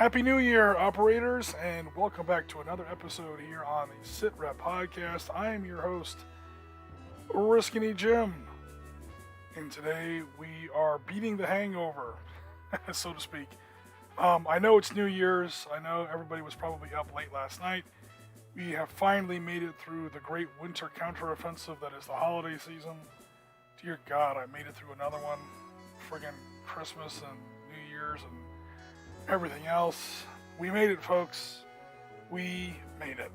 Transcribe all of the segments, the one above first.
Happy New Year, operators, and welcome back to another episode here on the Sitrep podcast. I am your host, Risky Jim, and today we are beating the hangover, so to speak. I know it's New Year's. I know everybody was probably up late last night. We have finally made it through the great winter counteroffensive that is the holiday season. Dear God, I made it through another one. Friggin' Christmas and New Year's and everything else. We made it, folks. We made it.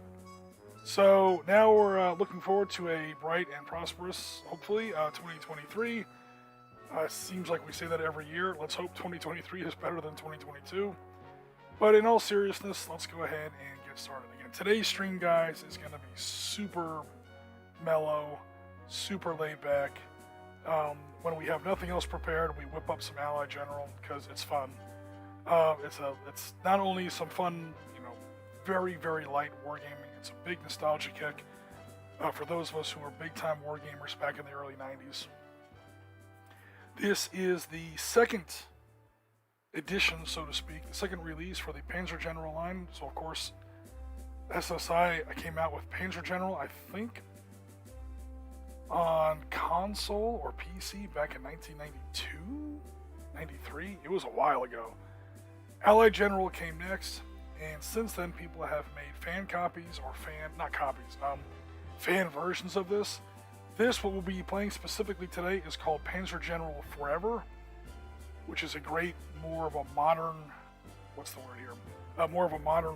So now we're looking forward to a bright and prosperous, hopefully, 2023. Seems like we say that every year. Let's hope 2023 is better than 2022. But in all seriousness, let's go ahead and get started again. Today's stream, guys, is going to be super mellow, super laid back. When we have nothing else prepared, we whip up some Ally General because it's fun. It's not only some fun, very, very light wargaming. It's a big nostalgia kick for those of us who were big-time wargamers back in the early 90s. This is the second edition, so to speak, the second release for the Panzer General line. So, of course, SSI came out with Panzer General, I think, on console or PC back in 1992, 93. It was a while ago. Allied General came next, and since then people have made fan copies or fan versions of this. This, what we'll be playing specifically today, is called Panzer General Forever, which is a great, more of a modern, more of a modern,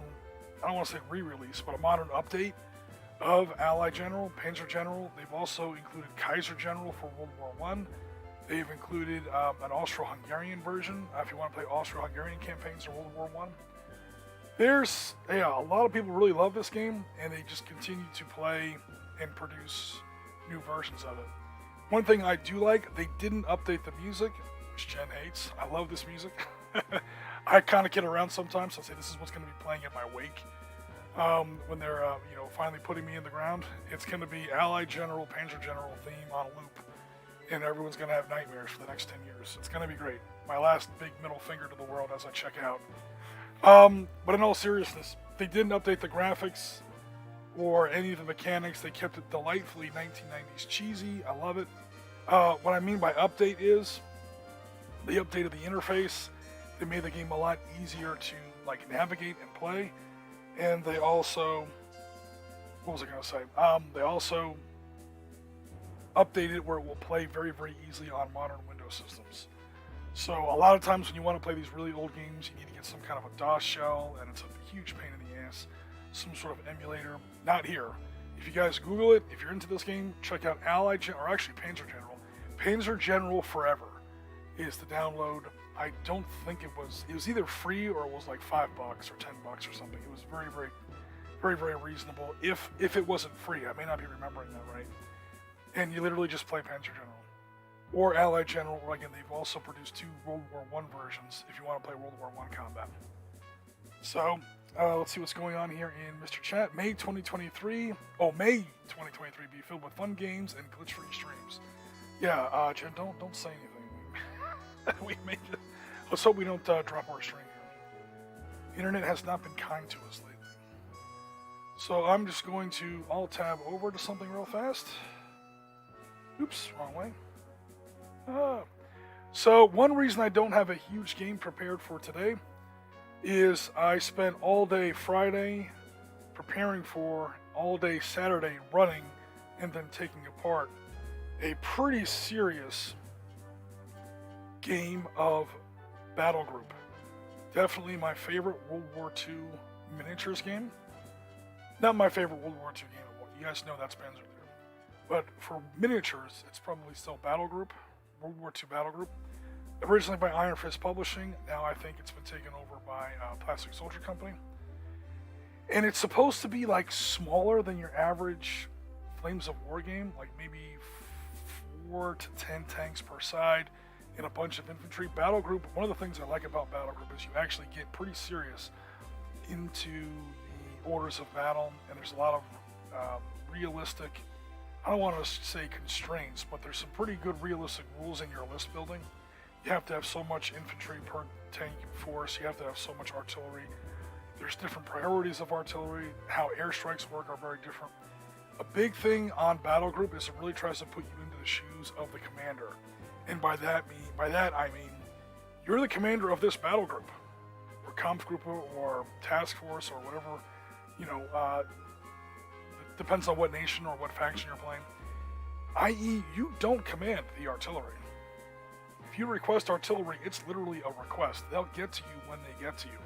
I don't want to say re-release, but a modern update of Allied General, Panzer General. They've also included Kaiser General for World War I. They've included an Austro-Hungarian version, if you want to play Austro-Hungarian campaigns in World War I. There's, a lot of people really love this game, and they just continue to play and produce new versions of it. One thing I do like, they didn't update the music, which Jen hates. I love this music. I kind of kid around sometimes. I'll say this is what's going to be playing at my wake. When they're, finally putting me in the ground. It's going to be Allied General, Panzer General theme on a loop. And everyone's going to have nightmares for the next 10 years. It's going to be great. My last big middle finger to the world as I check out. But in all seriousness, they didn't update the graphics or any of the mechanics. They kept it delightfully 1990s cheesy. I love it. What I mean by update is they updated the interface. They made the game a lot easier to navigate and play. And they also, what was I going to say? They also updated it where it will play very, very easily on modern Windows systems. So a lot of times when you want to play these really old games, you need to get some kind of a DOS shell, and it's a huge pain in the ass. Some sort of emulator. Not here. If you guys Google it, if you're into this game, check out Panzer General. Panzer General Forever is the download. I don't think it was either free or it was like $5 or $10 or something. It was very, very, very, very reasonable. If it wasn't free, I may not be remembering that right. And you literally just play Panzer General. Or Allied General, or again, they've also produced 2 World War I versions if you want to play World War I combat. So, let's see what's going on here in Mr. Chat. May 2023 be filled with fun games and glitch-free streams. Yeah, Jen, don't say anything. We made it. Let's hope we don't drop our stream here. The internet has not been kind to us lately. So I'm just going to alt-tab over to something real fast. Oops, wrong way. So one reason I don't have a huge game prepared for today is I spent all day Friday preparing for all day Saturday running and then taking apart a pretty serious game of Battle Group. Definitely my favorite World War II miniatures game. Not my favorite World War II game. You guys know that's Panzer. But for miniatures, it's probably still Battle Group, World War II Battle Group. Originally by Iron Fist Publishing, now I think it's been taken over by Plastic Soldier Company. And it's supposed to be smaller than your average Flames of War game, maybe 4 to 10 tanks per side and a bunch of infantry. Battle Group, one of the things I like about Battle Group is you actually get pretty serious into the orders of battle, and there's a lot of realistic, I don't want to say constraints, but there's some pretty good realistic rules in your list building You have to have so much infantry per tank force. You have to have so much artillery. There's different priorities of artillery. How airstrikes work are very different. A big thing on battle group is it really tries to put you into the shoes of the commander, and by that I mean you're the commander of this battle group, or Kampfgruppe, or task force, or whatever. It depends on what nation or what faction you're playing. I.e., you don't command the artillery. If you request artillery, it's literally a request. They'll get to you when they get to you.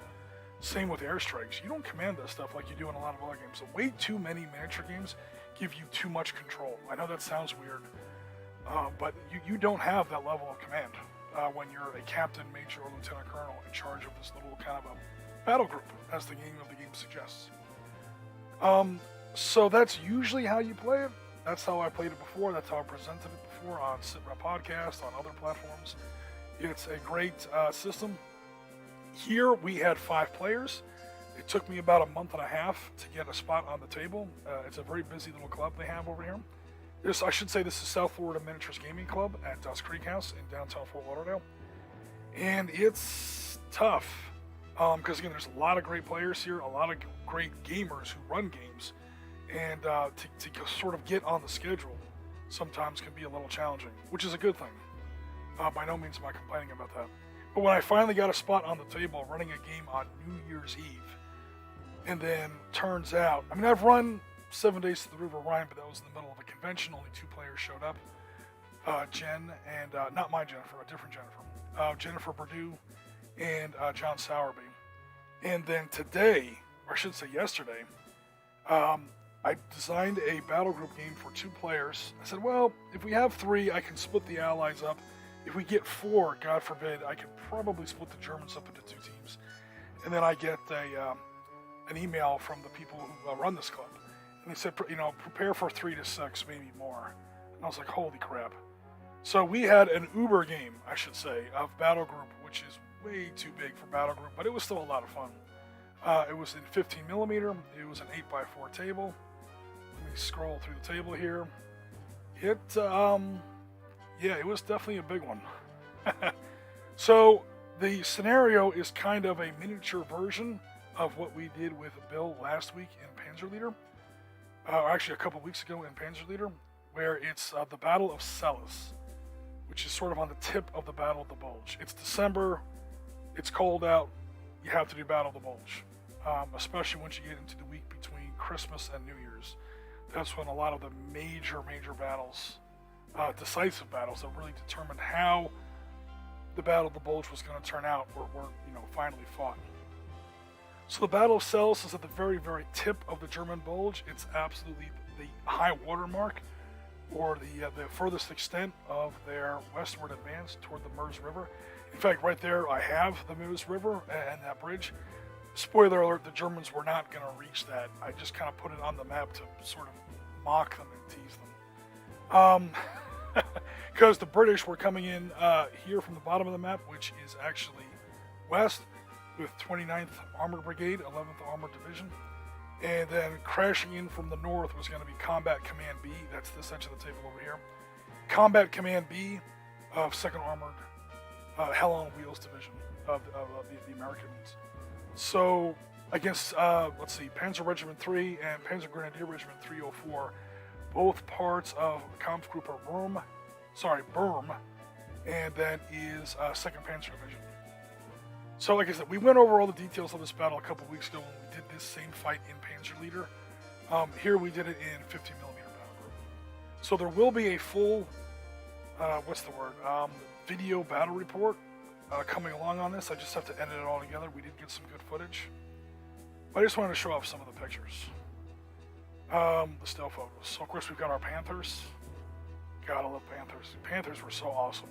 Same with airstrikes. You don't command this stuff like you do in a lot of other games. So way too many miniature games give you too much control. I know that sounds weird, but you don't have that level of command when you're a captain, major, or lieutenant colonel in charge of this little kind of a battle group, as the name of the game suggests. So that's usually how you play it. That's how I played it before. That's how I presented it before on Sitrep podcast, on other platforms. It's a great system. Here we had 5 players. It took me about a month and a half to get a spot on the table. It's a very busy little club they have over here. I should say this is South Florida Miniatures Gaming Club at Dust Creek House in downtown Fort Lauderdale. And it's tough because, again, there's a lot of great players here, a lot of great gamers who run games. And to sort of get on the schedule sometimes can be a little challenging, which is a good thing. By no means am I complaining about that. But when I finally got a spot on the table running a game on New Year's Eve, and then turns out, I've run 7 Days to the River Rhine, but that was in the middle of a convention. Only 2 players showed up. Jen and, not my Jennifer, a different Jennifer. Jennifer Perdue and John Sowerby. And then today, or I should say yesterday, I designed a battle group game for 2 players. I said, well, if we have 3, I can split the allies up. If we get 4, God forbid, I could probably split the Germans up into 2 teams. And then I get an email from the people who run this club. And they said, prepare for 3 to 6, maybe more. And I was like, holy crap. So we had an Uber game, I should say, of battle group, which is way too big for battle group, but it was still a lot of fun. It was in 15 millimeter. It was an 8x4 table. Let me scroll through the table here. It was definitely a big one. So the scenario is kind of a miniature version of what we did with Bill last week in Panzerleader, or actually a couple weeks ago in Panzerleader, where it's the Battle of Celis, which is sort of on the tip of the Battle of the Bulge. It's December, it's cold out, you have to do Battle of the Bulge, especially once you get into the week between Christmas and New Year's. That's when a lot of the major battles, decisive battles that really determined how the Battle of the Bulge was going to turn out were finally fought. So the Battle of Celis is at the very, very tip of the German Bulge. It's absolutely the high water mark, or the furthest extent of their westward advance toward the Meuse River. In fact, right there I have the Meuse River and that bridge. Spoiler alert, the Germans were not going to reach that. I just kind of put it on the map to sort of mock them and tease them. Because the British were coming in here from the bottom of the map, which is actually west, with 29th Armored Brigade, 11th Armored Division. And then crashing in from the north was going to be Combat Command B. That's this edge of the table over here. Combat Command B of 2nd Armored Hell on Wheels Division of the Americans. So against, Panzer Regiment 3 and Panzer Grenadier Regiment 304, both parts of Kampfgruppe Burm, and that is 2nd Panzer Division. So like I said, we went over all the details of this battle a couple weeks ago when we did this same fight in Panzerleader. Here we did it in 50mm battle group. So there will be a full, video battle report coming along on this. I just have to edit it all together. We did get some good footage. But I just wanted to show off some of the pictures. The still photos. So of course we've got our Panthers. Gotta love Panthers. Panthers were so awesome.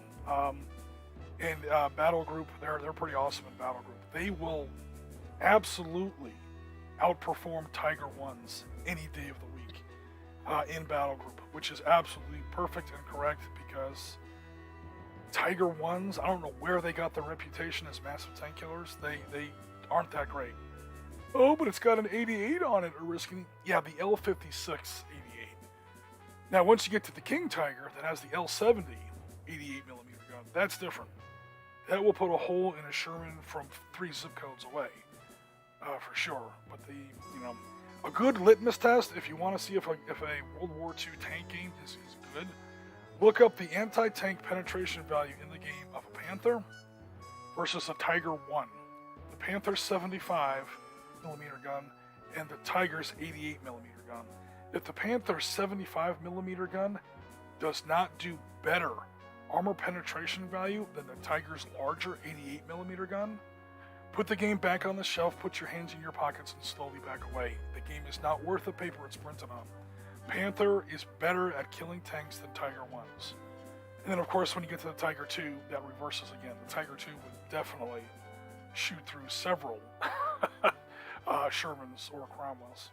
And battle group, they're pretty awesome in battle group. They will absolutely outperform Tiger 1s any day of the week in battle group, which is absolutely perfect and correct, because Tiger 1s, I don't know where they got their reputation as massive tank killers. They aren't that great. Oh, but it's got an 88 on it, Oriskany. Yeah, the L56 88. Now, once you get to the King Tiger that has the L70 88mm gun, that's different. that will put a hole in a Sherman from 3 zip codes away, for sure. But a good litmus test, if you want to see if a World War II tank game is good, look up the anti-tank penetration value in the game of a Panther versus a Tiger 1. The Panther's 75 millimeter gun and the Tiger's 88 millimeter gun. If the Panther's 75 millimeter gun does not do better armor penetration value than the Tiger's larger 88 millimeter gun, put the game back on the shelf, put your hands in your pockets, and slowly back away. The game is not worth the paper it's printed on. Panther is better at killing tanks than Tiger 1s. And then, of course, when you get to the Tiger 2, that reverses again. The Tiger 2 would definitely shoot through several Shermans or Cromwells.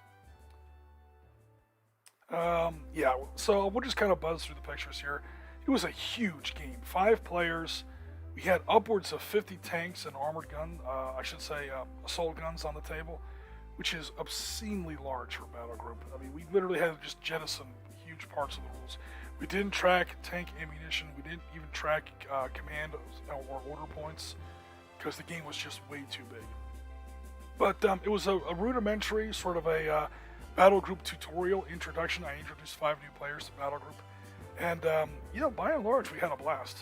Yeah, so we'll just kind of buzz through the pictures here. It was a huge game. 5 players. We had upwards of 50 tanks and armored gun, assault guns on the table, which is obscenely large for a battle group. I mean, we literally had to just jettison huge parts of the rules. We didn't track tank ammunition. We didn't even track command or order points because the game was just way too big. But it was a rudimentary sort of a battle group tutorial introduction. I introduced 5 new players to battle group. And, by and large, we had a blast.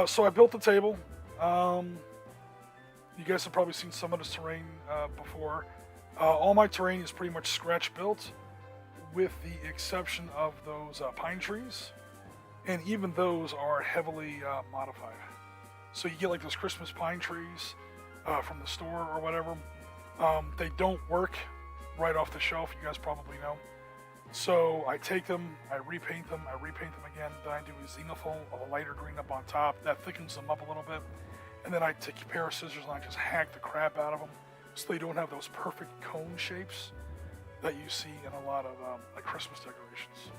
So I built the table. You guys have probably seen some of this terrain before. All my terrain is pretty much scratch built, with the exception of those pine trees. And even those are heavily modified. So you get like those Christmas pine trees from the store or whatever. They don't work right off the shelf, you guys probably know. So I take them, I repaint them again, then I do a zenithal of a lighter green up on top. That thickens them up a little bit. And then I take a pair of scissors and I just hack the crap out of them so they don't have those perfect cone shapes that you see in a lot of like Christmas decorations.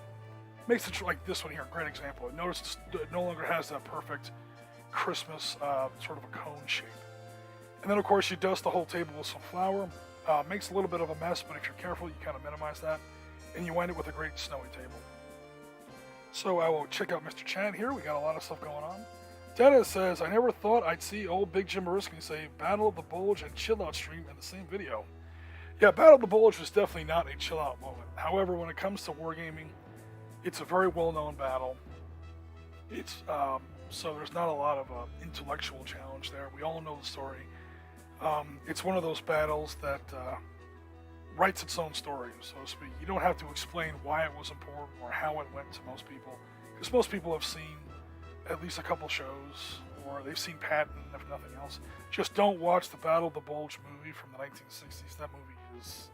Makes it like this one here, a great example. Notice it no longer has that perfect Christmas sort of a cone shape. And then of course you dust the whole table with some flour. Makes a little bit of a mess, but if you're careful, you kind of minimize that. And you wind it with a great snowy table. So I will check out Mr. Chan here. We got a lot of stuff going on. Dennis says, I never thought I'd see old Big Jim Mariskey say Battle of the Bulge and Chill Out stream in the same video. Yeah, Battle of the Bulge was definitely not a chill out moment. However, when it comes to wargaming, it's a very well-known battle. It's so there's not a lot of intellectual challenge there. We all know the story. It's one of those battles that writes its own story, so to speak. You don't have to explain why it was important or how it went to most people, because most people have seen at least a couple shows, or they've seen Patton, if nothing else. Just don't watch the Battle of the Bulge movie from the 1960s. That movie is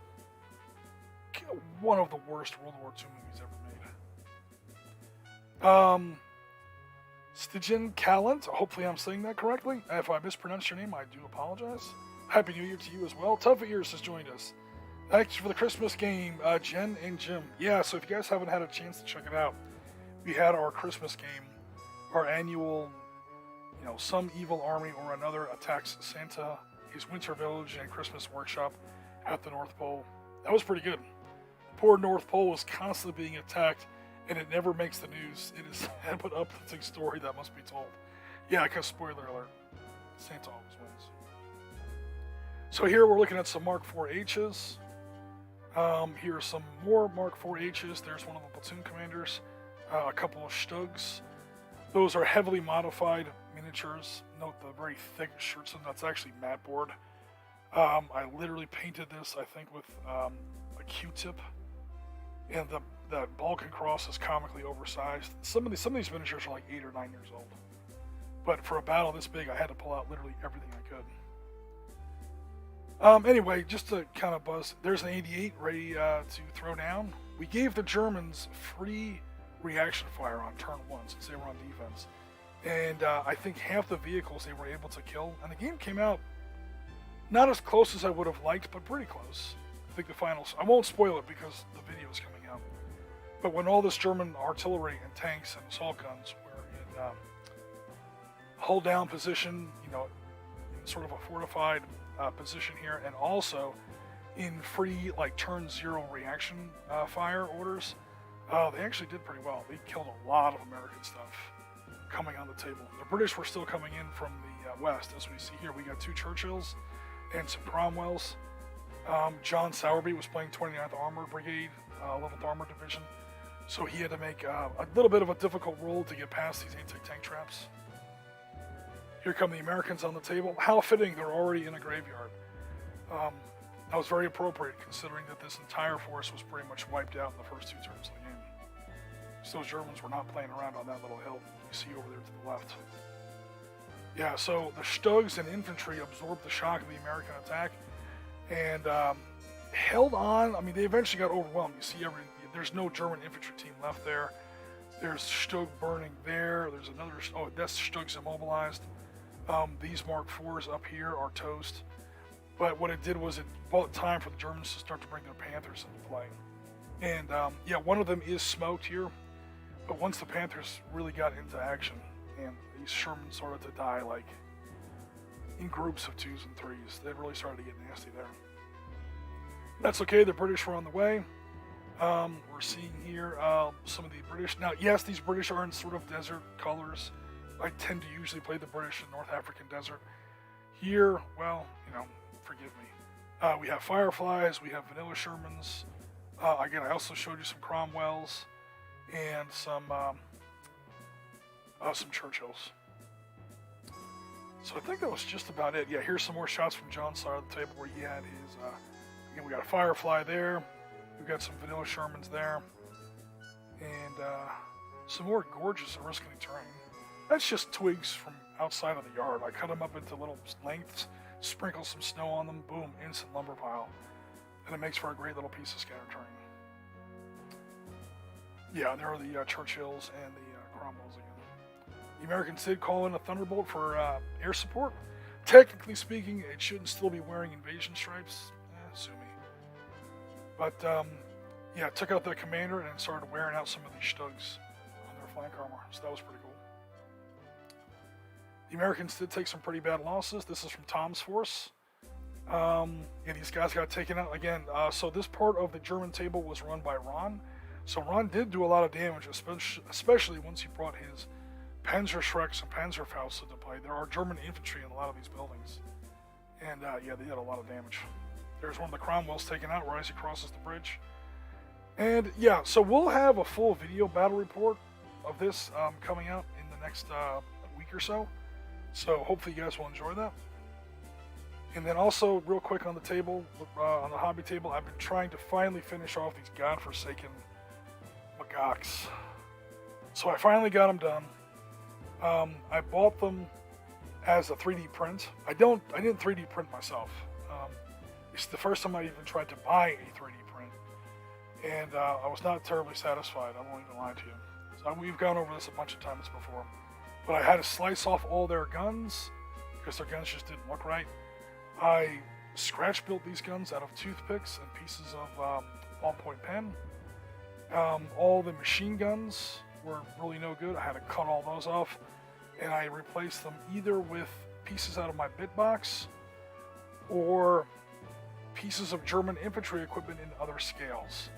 one of the worst World War II movies ever made. Stygian Callant, hopefully I'm saying that correctly. If I mispronounced your name, I do apologize. Happy New Year to you as well. Tough Ears has joined us. Thanks for the Christmas game, Jen and Jim. Yeah, so if you guys haven't had a chance to check it out, we had our Christmas game, our annual, some evil army or another attacks Santa, his winter village, and Christmas workshop at the North Pole. That was pretty good. The poor North Pole is constantly being attacked, and it never makes the news. It is an uplifting story that must be told. Yeah, because spoiler alert, Santa always wins. So here we're looking at some Mark IVHs. Here are some more Mark IVHs. There's one of the platoon commanders, a couple of Stugs. Those are heavily modified miniatures. Note the very thick Scherzen. That's actually mat board. I literally painted this, I think, with a Q-tip. And the Balkan cross is comically oversized. Some of these miniatures are like 8 or 9 years old. But for a battle this big, I had to pull out literally everything I could. Anyway, just to kind of buzz, there's an 88 ready to throw down. We gave the Germans free reaction fire on turn 1 since they were on defense. And I think half the vehicles they were able to kill. And the game came out not as close as I would have liked, but pretty close. I think the finals, I won't spoil it because the video is coming out. But when all this German artillery and tanks and assault guns were in hold down position, in sort of a fortified position here, and also in free turn 0 reaction fire orders, they actually did pretty well. They killed a lot of American stuff. coming on the table. The British were still coming in from the west, as we see here. We got 2 Churchills and some Cromwells. John Sowerby was playing 29th Armored Brigade, 11th Armored Division, so he had to make a little bit of a difficult roll to get past these anti-tank traps. Here come the Americans on the table. How fitting, they're already in a graveyard. That was very appropriate, considering that this entire force was pretty much wiped out in the first 2 turns of the game. So those Germans were not playing around on that little hill you see over there to the left. Yeah, so the Stugs and infantry absorbed the shock of the American attack and held on. I mean, they eventually got overwhelmed. You see, there's no German infantry team left there. There's Stug burning there. There's another. Oh, that's Stug's immobilized. These Mark IVs up here are toast. But what it did was it bought time for the Germans to start to bring their Panthers into play. And yeah, one of them is smoked here. But once the Panthers really got into action, and these Shermans started to die like in groups of 2s and 3s, they really started to get nasty there. That's okay, the British were on the way. We're seeing here some of the British. Now, yes, these British are in sort of desert colors. I tend to usually play the British in North African desert. Here, well, you know, forgive me. We have Fireflies, we have Vanilla Shermans. Again, I also showed you some Cromwells and some Churchills. So I think that was just about it. Yeah, here's some more shots from John's side of the table where he had his, again, we got a Firefly there. We've got some Vanilla Shermans there. And some more gorgeous Oriskany terrain. That's just twigs from outside of the yard. I cut them up into little lengths, sprinkle some snow on them, boom, instant lumber pile. And it makes for a great little piece of scattered terrain. Yeah, there are the Churchills and the Cromwells again. The Americans did call in a Thunderbolt for air support. Technically speaking, it shouldn't still be wearing invasion stripes. Sue me. But, yeah, took out the commander and started wearing out some of these Stugs on their flank armor. So that was pretty cool. The Americans did take some pretty bad losses. This is from Tom's force. Yeah, these guys got taken out again. So this part of the German table was run by Rhein. So Rhein did do a lot of damage, especially once he brought his Panzerschrecks and Panzerfausts into play. There are German infantry in a lot of these buildings. And yeah, they did a lot of damage. There's one of the Cromwells taken out right as he crosses the bridge. And yeah, so we'll have a full video battle report of this coming out in the next week or so. So hopefully you guys will enjoy that. And then also, real quick on the table, on the hobby table, I've been trying to finally finish off these godforsaken Magocks. So I finally got them done. I bought them as a 3D print. I didn't 3D print myself. It's the first time I even tried to buy a 3D print. And I was not terribly satisfied, I won't even lie to you. So we've gone over this a bunch of times before. But I had to slice off all their guns, because their guns just didn't look right. I scratch built these guns out of toothpicks and pieces of ballpoint pen. All the machine guns were really no good. I had to cut all those off, and I replaced them either with pieces out of my bit box or pieces of German infantry equipment in other scales.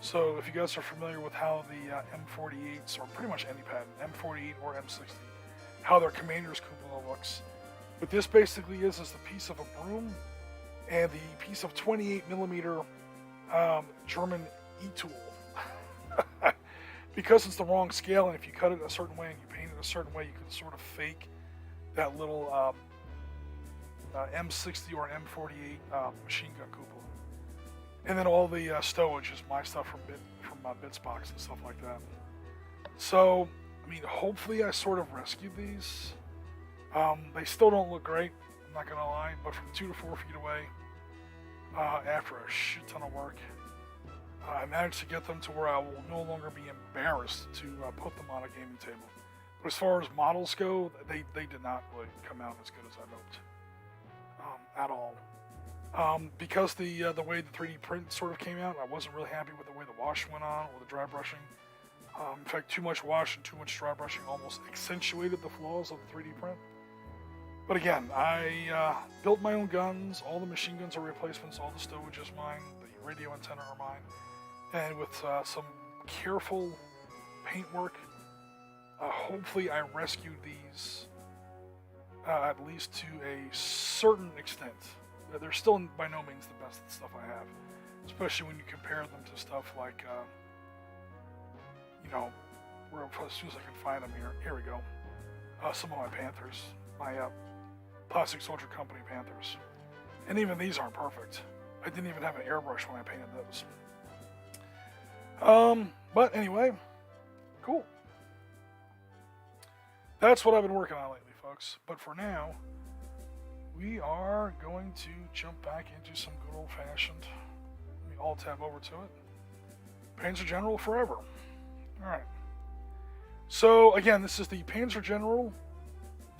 So if you guys are familiar with how the M48s, or pretty much any pattern, M48 or M60, how their commander's cupola looks, what this basically is the piece of a broom and the piece of 28mm German E-tool. Because it's the wrong scale, and if you cut it a certain way and you paint it a certain way, you can sort of fake that little M60 or M48 machine gun cupola. And then all the stowage is my stuff from Bits box and stuff like that. So, I mean, hopefully I sort of rescued these. They still don't look great, I'm not gonna lie, but from 2 to 4 feet away, after a shit ton of work, I managed to get them to where I will no longer be embarrassed to put them on a gaming table. But as far as models go, they did not really come out as good as I hoped, at all. Because the way the 3D print sort of came out, I wasn't really happy with the way the wash went on or the dry brushing. In fact, too much wash and too much dry brushing almost accentuated the flaws of the 3D print. But again, I built my own guns. All the machine guns are replacements. All the stowage is mine. The radio antenna are mine. And with some careful paintwork Hopefully I rescued these at least to a certain extent. They're still by no means the best stuff I have, especially when you compare them to stuff like, as soon as I can find them here. Here we go. Some of my Panthers, my Plastic Soldier Company Panthers. And even these aren't perfect. I didn't even have an airbrush when I painted those. But anyway, cool. That's what I've been working on lately, folks. But for now, we are going to jump back into some good old-fashioned. Let me alt-tab over to it. Panzer General forever. Alright. So, again, this is the Panzer General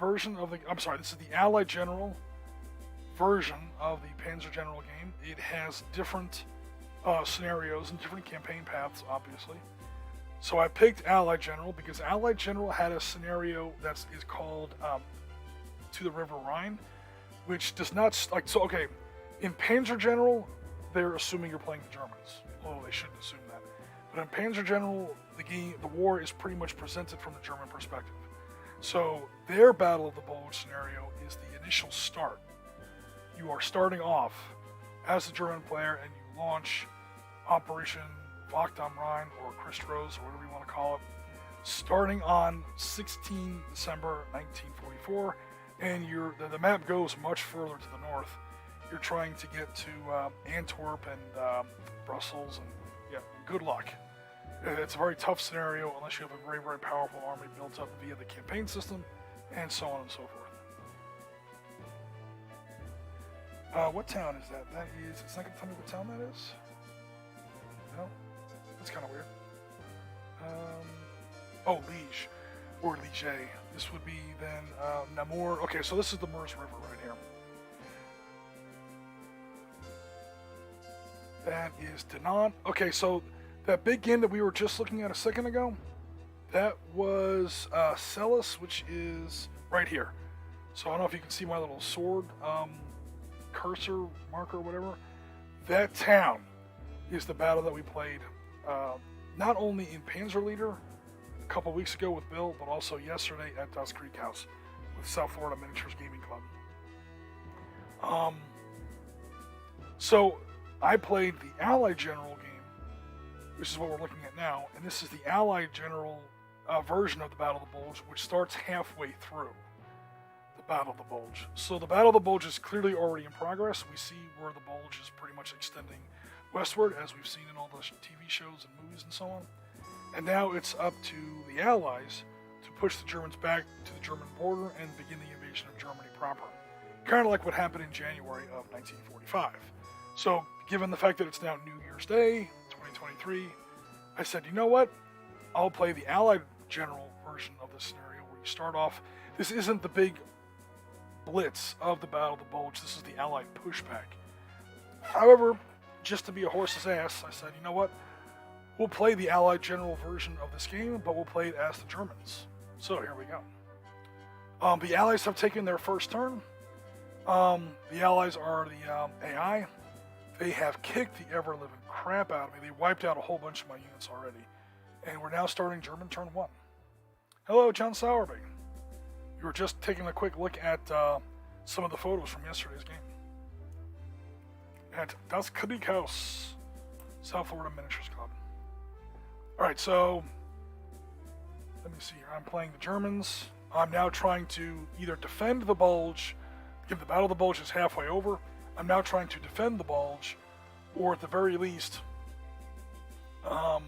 version of the... I'm sorry, this is the Allied General version of the Panzer General game. It has different scenarios and different campaign paths, obviously. So I picked Allied General because Allied General had a scenario that is called To the River Rhine, which does not... okay, in Panzer General, they're assuming you're playing the Germans. Although they shouldn't assume that. But in Panzer General, the war is pretty much presented from the German perspective. So their Battle of the Bulge scenario is the initial start. You are starting off as a German player and you launch Operation Wacht am Rhein, or Christrose, or whatever you want to call it, starting on 16 December 1944, and the map goes much further to the north. You're trying to get to Antwerp and Brussels, and yeah, good luck. It's a very tough scenario unless you have a very, very powerful army built up via the campaign system, and so on and so forth. What town is that? It's not going to tell me what town that is? No? That's kind of weird. Liege, or Liege. This would be then Namur. Okay, so this is the Meuse River right here. That is Dinant. Okay, so that big game that we were just looking at a second ago, that was Celis, which is right here. So I don't know if you can see my little sword cursor marker or whatever. That town is the battle that we played not only in Panzerleader a couple weeks ago with Bill, but also yesterday at Dust Creek House with South Florida Miniatures Gaming Club. So I played the Allied General game, which is what we're looking at now, and this is the Allied General version of the Battle of the Bulge, which starts halfway through the Battle of the Bulge. So the Battle of the Bulge is clearly already in progress. We see where the Bulge is pretty much extending westward, as we've seen in all the TV shows and movies and so on. And now it's up to the Allies to push the Germans back to the German border and begin the invasion of Germany proper. Kind of like what happened in January of 1945. So, given the fact that it's now New Year's Day, 2023, I said, you know what? I'll play the Allied General version of this scenario where you start off. This isn't the big blitz of the Battle of the Bulge. This is the Allied pushback. However, just to be a horse's ass, I said, you know what? We'll play the Allied General version of this game, but we'll play it as the Germans. So here we go. The Allies have taken their first turn. The Allies are the AI. They have kicked the ever-living crap out of me. They wiped out a whole bunch of my units already. And we're now starting German turn 1. Hello, John Sowerby. You were just taking a quick look at some of the photos from yesterday's game. At Das Creek House, South Florida Miniatures Club. Alright, so let me see here. I'm playing the Germans. I'm now trying to either defend the Bulge, give the Battle of the Bulge is halfway over. I'm now trying to defend the Bulge, or at the very least, or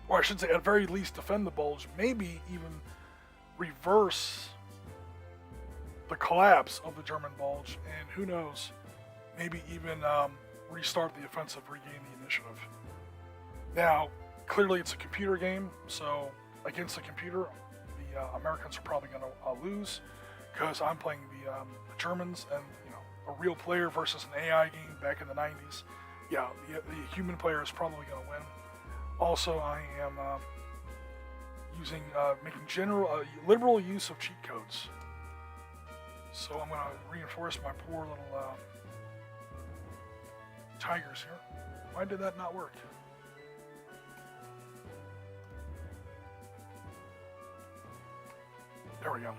I should say at very least defend the Bulge, maybe even reverse the collapse of the German Bulge, and who knows, maybe even restart the offensive, regain the initiative. Now, clearly it's a computer game, so against the computer, the Americans are probably going to lose, because I'm playing the Germans, and a real player versus an AI game back in the 90s. Yeah, the human player is probably going to win. Also, I am making liberal use of cheat codes. So I'm going to reinforce my poor little tigers here. Why did that not work? There we go.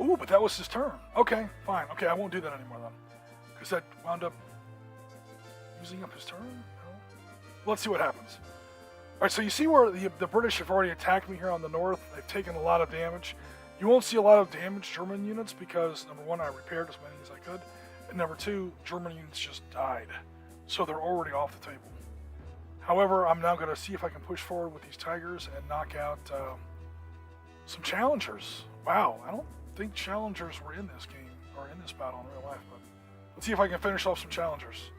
Ooh, but that was his turn. Okay, fine. Okay, I won't do that anymore then. Because that wound up using up his turn? No? Let's see what happens. Alright, so you see where the British have already attacked me here on the north. They've taken a lot of damage. You won't see a lot of damaged German units because, number one, I repaired as many as I could. And number two, German units just died. So they're already off the table. However, I'm now going to see if I can push forward with these Tigers and knock out some Challengers. Wow, I don't think Challengers were in this game, or in this battle in real life, but let's see if I can finish off some Challengers.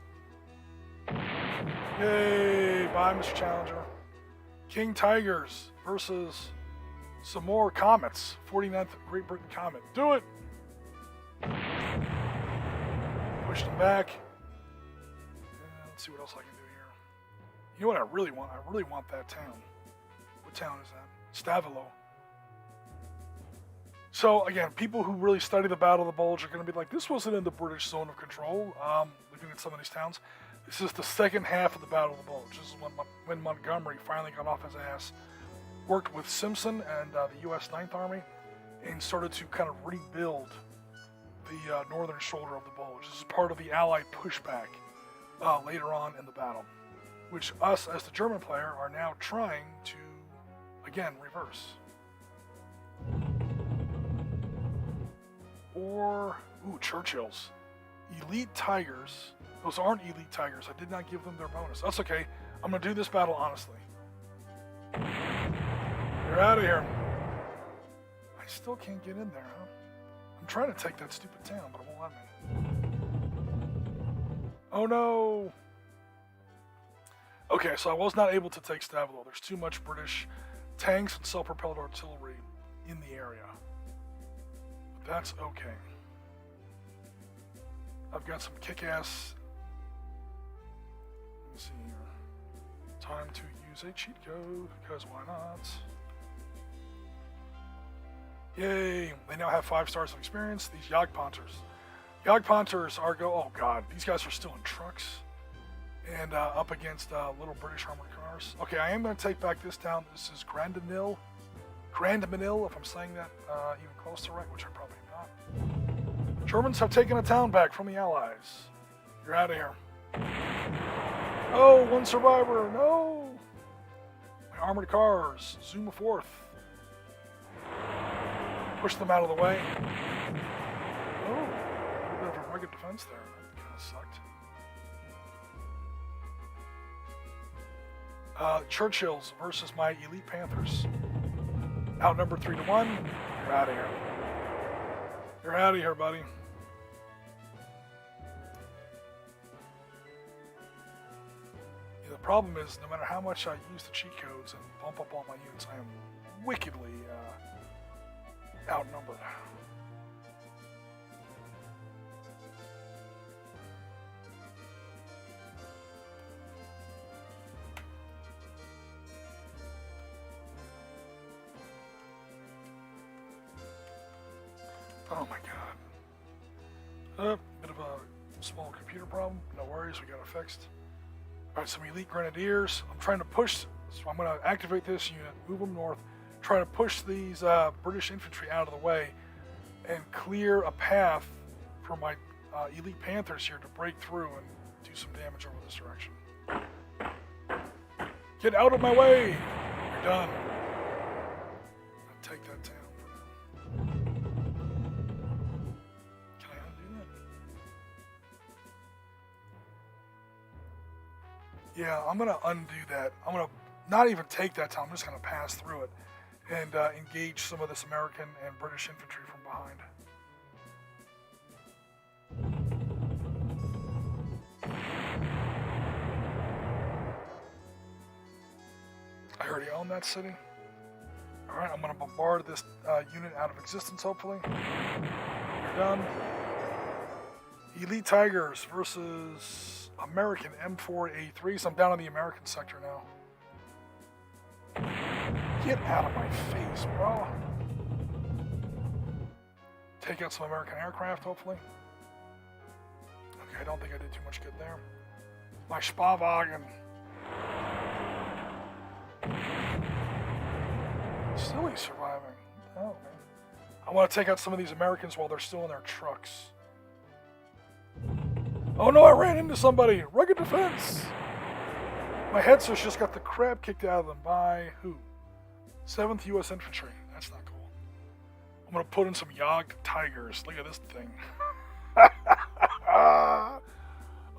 Yay, bye Mr. Challenger. King Tigers versus some more Comets. 49th Great Britain Comet. Do it! Push them back. Let's see what else I can do here. You know what I really want? I really want that town. What town is that? Stavilo. So again, people who really study the Battle of the Bulge are going to be like, this wasn't in the British zone of control. Looking at some of these towns. This is the second half of the Battle of the Bulge. This is when Montgomery finally got off his ass, worked with Simpson and the U.S. 9th Army, and started to kind of rebuild the northern shoulder of the Bulge. This is part of the Allied pushback later on in the battle, which us, as the German player, are now trying to, again, reverse. Or, ooh, Churchills. Elite Tigers. Those aren't Elite Tigers. I did not give them their bonus. That's okay. I'm going to do this battle honestly. You're out of here. I still can't get in there, huh? I'm trying to take that stupid town, but it won't let me. Oh no! Okay, so I was not able to take Stavilo. There's too much British tanks and self-propelled artillery in the area. But that's okay. I've got some kick-ass... Let me see here. Time to use a cheat code, because why not? Yay! They now have 5 stars of experience. These Jagdpanzers. Jagdpanzers are oh god, these guys are still in trucks. And up against little British armored cars. Okay, I am going to take back this town. This is Grandmanil, if I'm saying that even close to right, which I probably am not. Germans have taken a town back from the Allies. You're out of here. Oh, one survivor, no! My armored cars, zoom forth. Push them out of the way. Oh, a little bit of a rugged defense there. That kind of sucked. Churchills versus my Elite Panthers. Outnumbered 3-1. You're out of here. You're out of here, buddy. Yeah, the problem is, no matter how much I use the cheat codes and bump up all my units, I am wickedly outnumbered. Oh my god. Bit of a small computer problem. No worries, we got it fixed. Alright, some Elite Grenadiers. I'm trying to push, so I'm going to activate this unit, move them north, try to push these British infantry out of the way, and clear a path for my Elite Panthers here to break through and do some damage over this direction. Get out of my way! You're done. I'll take that town. Yeah, I'm going to undo that. I'm going to not even take that town. I'm just going to pass through it and engage some of this American and British infantry from behind. I already own that city. Alright, I'm going to bombard this unit out of existence, hopefully. You're done. Elite Tigers versus American M4A3. So I'm down on the American sector now. Get out of my face, bro. Take out some American aircraft, hopefully. Okay, I don't think I did too much good there. My Sparwagen. Still he's surviving. Oh, man. I want to take out some of these Americans while they're still in their trucks. Oh no, I ran into somebody! Rugged defense! My headset's just got the crap kicked out of them by who? 7th U.S. Infantry. That's not cool. I'm gonna put in some Yog Tigers. Look at this thing.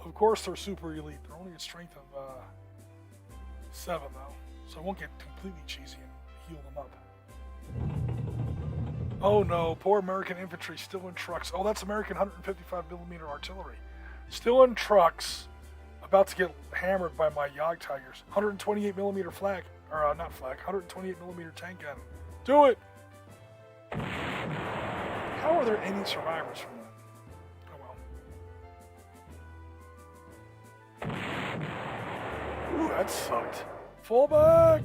Of course they're super elite. They're only a strength of 7 though. So I won't get completely cheesy and heal them up. Oh no, poor American infantry still in trucks. Oh, that's American 155mm artillery. Still in trucks, about to get hammered by my Yog Tigers. 128mm flak, or not flak, 128mm tank gun. Do it! How are there any survivors from that? Oh well. Ooh, that sucked. Fall back!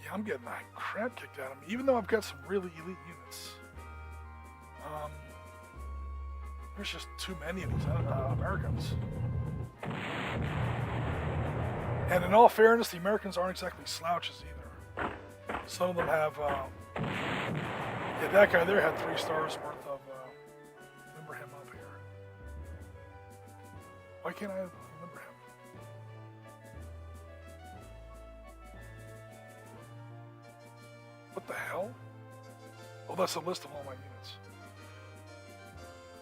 Yeah, I'm getting that crap kicked out of me, even though I've got some really elite units. There's just too many of these Americans. And in all fairness, the Americans aren't exactly slouches either. Some of them have, yeah, that guy there had 3 stars worth of, remember him up here. Why can't I remember him? What the hell? Oh, that's a list of all my units.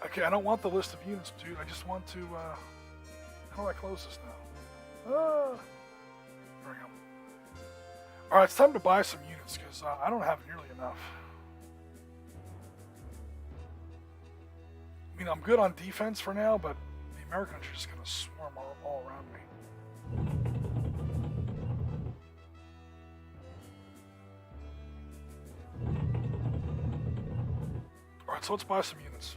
Okay, I don't want the list of units, dude. I just want to, how do I close this now? There we go. Alright, it's time to buy some units, because I don't have nearly enough. I mean, I'm good on defense for now, but the Americans are just going to swarm all around me. Alright, so let's buy some units.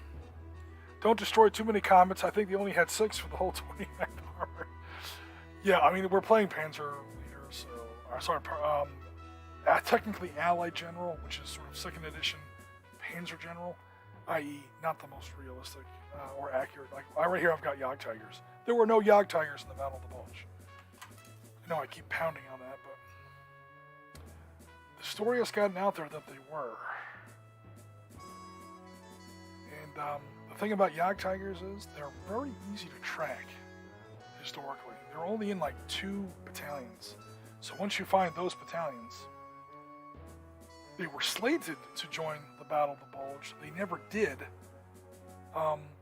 Don't destroy too many comets. I think they only had 6 for the whole 29th armor. Yeah, I mean, we're playing Panzer Leaders, so... technically Allied General, which is sort of 2nd edition Panzer General, i.e. not the most realistic or accurate. Like, right here I've got Yog Tigers. There were no Yog Tigers in the Battle of the Bulge. I know I keep pounding on that, but... the story has gotten out there that they were. And, the thing about Yog Tigers is they're very easy to track, historically. They're only in like 2 battalions. So once you find those battalions, they were slated to join the Battle of the Bulge. They never did.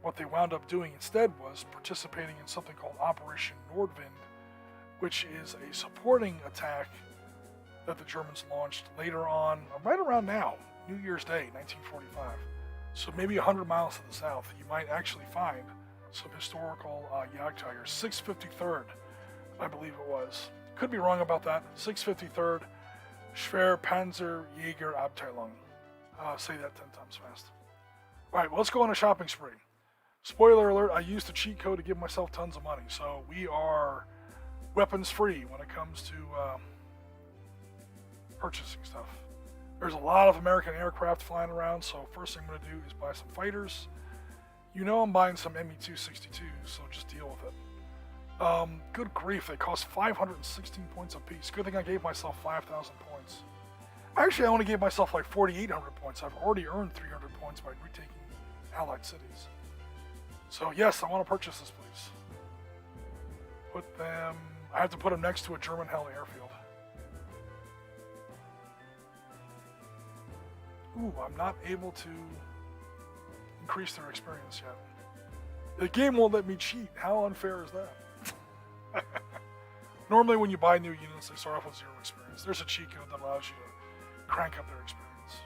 What they wound up doing instead was participating in something called Operation Nordwind, which is a supporting attack that the Germans launched later on, right around now, New Year's Day, 1945. So maybe 100 miles to the south, you might actually find some historical Yog Tigers. 653rd, I believe it was. Could be wrong about that. 653rd Schwer Panzer Jäger Abteilung. Say that 10 times fast. Alright, well, let's go on a shopping spree. Spoiler alert, I used a cheat code to give myself tons of money, so we are weapons free when it comes to purchasing stuff. There's a lot of American aircraft flying around, so first thing I'm going to do is buy some fighters. You know I'm buying some Me-262s, so just deal with it. Good grief, they cost 516 points apiece. Good thing I gave myself 5,000 points. Actually, I only gave myself like 4,800 points. I've already earned 300 points by retaking Allied cities. So yes, I want to purchase this, please. Put them... I have to put them next to a German Hell airfield. Ooh, I'm not able to increase their experience yet. The game won't let me cheat. How unfair is that? Normally when you buy new units, they start off with 0 experience. There's a cheat code that allows you to crank up their experience.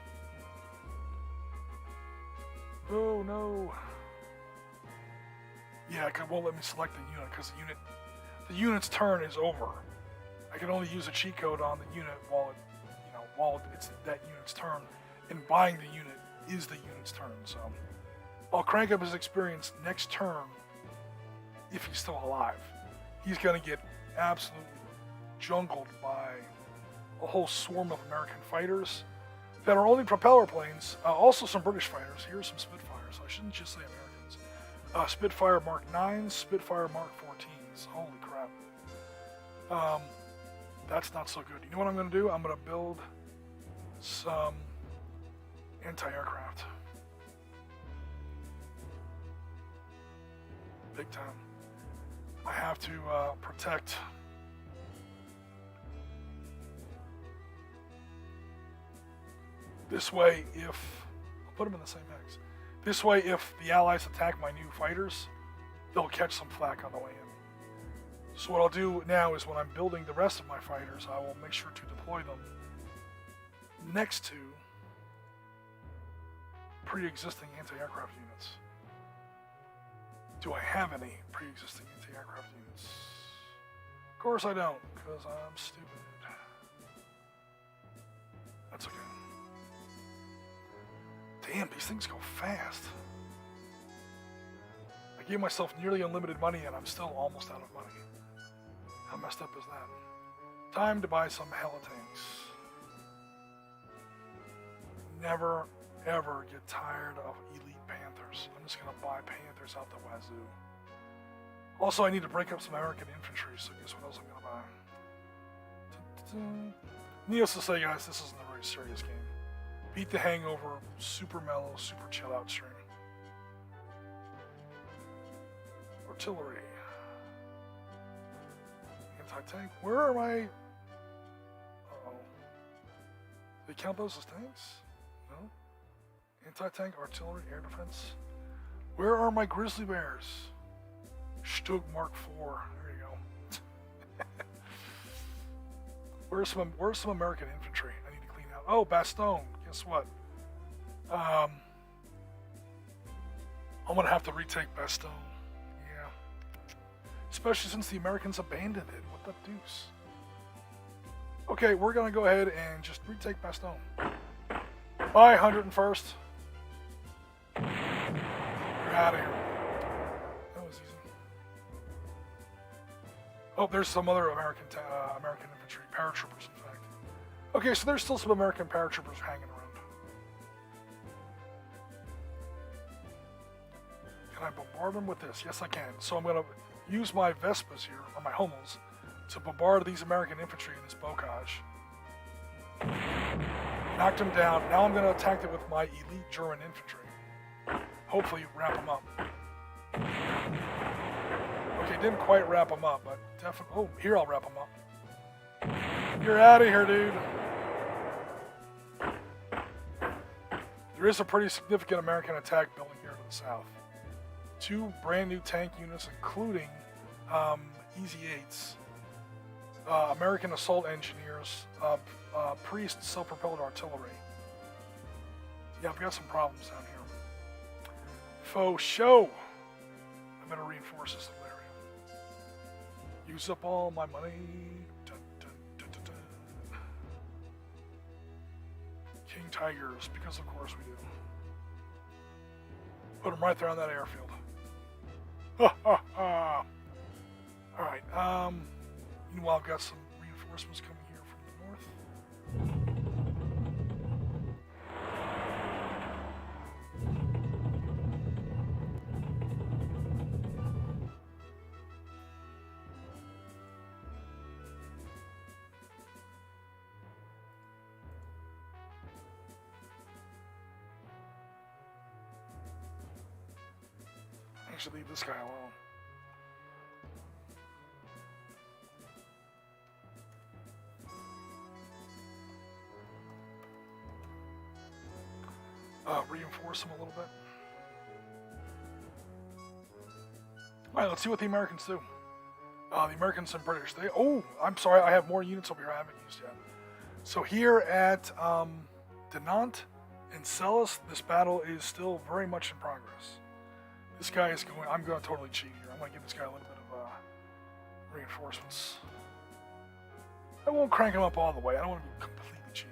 Oh no. Yeah, it won't let me select the unit because the unit's turn is over. I can only use a cheat code on the unit while it's that unit's turn. And buying the unit is the unit's turn, so I'll crank up his experience next turn if he's still alive. He's going to get absolutely jungled by a whole swarm of American fighters that are only propeller planes, also some British fighters. Here's some Spitfires. I shouldn't just say Americans. Spitfire Mark 9s, Spitfire Mark 14s. Holy crap. That's not so good. You know what I'm going to do? I'm going to build some anti-aircraft. Big time. I have to protect this way. If I'll put them in the same hex. This way, if the Allies attack my new fighters, they'll catch some flak on the way in. So what I'll do now is when I'm building the rest of my fighters, I will make sure to deploy them next to pre-existing anti-aircraft units. Do I have any pre-existing anti-aircraft units? Of course I don't, because I'm stupid. That's okay. Damn, these things go fast. I gave myself nearly unlimited money and I'm still almost out of money. How messed up is that? Time to buy some helitanks. Never, ever get tired of elite Panthers. I'm just going to buy Panthers out the wazoo. Also, I need to break up some American infantry, so guess what else I'm going to buy? Needless to say, guys, this isn't a very serious game. Beat the Hangover, super mellow, super chill out stream. Artillery. Anti-tank. Where are my... Uh-oh. Do they count those as tanks? No? Anti-tank, artillery, air defense. Where are my grizzly bears? Stug Mark IV. There you go. Where's some American infantry I need to clean out? Oh, Bastogne. Guess what? I'm gonna have to retake Bastogne. Yeah. Especially since the Americans abandoned it. What the deuce? Okay, we're gonna go ahead and just retake Bastogne. Bye, 101st. You're out of here. That was easy. Oh, there's some other American infantry, paratroopers, in fact. Okay, so there's still some American paratroopers hanging around. Can I bombard them with this? Yes, I can. So I'm going to use my Vespas here, or my Hummels, to bombard these American infantry in this bocage. Knocked them down. Now I'm going to attack it with my elite German infantry. Hopefully wrap them up. Okay, didn't quite wrap them up, but definitely... Oh, here I'll wrap them up. You're out of here, dude. There is a pretty significant American attack building here to the south. 2 brand new tank units, including EZ-8s, American assault engineers, Priest self-propelled artillery. Yeah, I've got some problems down here. Faux show. I better reinforce this little area. Use up all my money. Dun, dun, dun, dun, dun. King Tigers, because of course we do. Put them right there on that airfield. Ha ha ha! Alright, meanwhile I've got some reinforcements coming here from the north. I should leave this guy alone. Reinforce them a little bit. Alright, let's see what the Americans do. The Americans and British. Oh, I'm sorry, I have more units over here I haven't used yet. So here at Dinant and Celis, this battle is still very much in progress. This guy is going... I'm going to totally cheat here. I'm going to give this guy a little bit of reinforcements. I won't crank him up all the way. I don't want to be completely cheesy.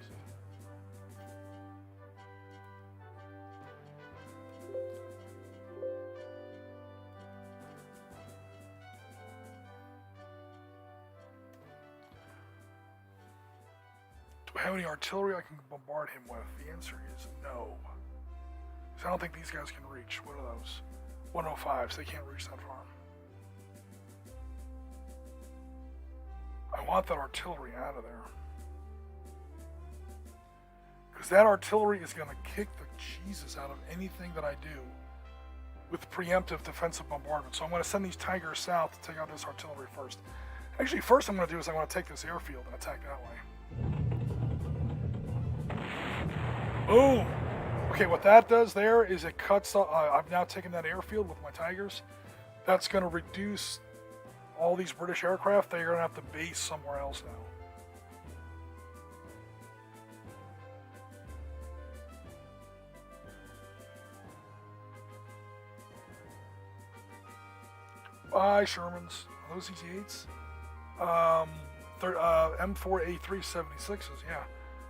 Do I have any artillery I can bombard him with? The answer is no. Because I don't think these guys can reach. What are those? 105s. They can't reach that far. I want that artillery out of there. Because that artillery is going to kick the Jesus out of anything that I do with preemptive defensive bombardment. So I'm going to send these Tigers south to take out this artillery first. Actually, first I'm going to do is I'm going to take this airfield and attack that way. Boom! Okay, what that does there is it cuts off, I've now taken that airfield with my Tigers. That's going to reduce all these British aircraft. They're going to have to base somewhere else now. Bye, Shermans. Are those EZ8s? M4A376s, yeah.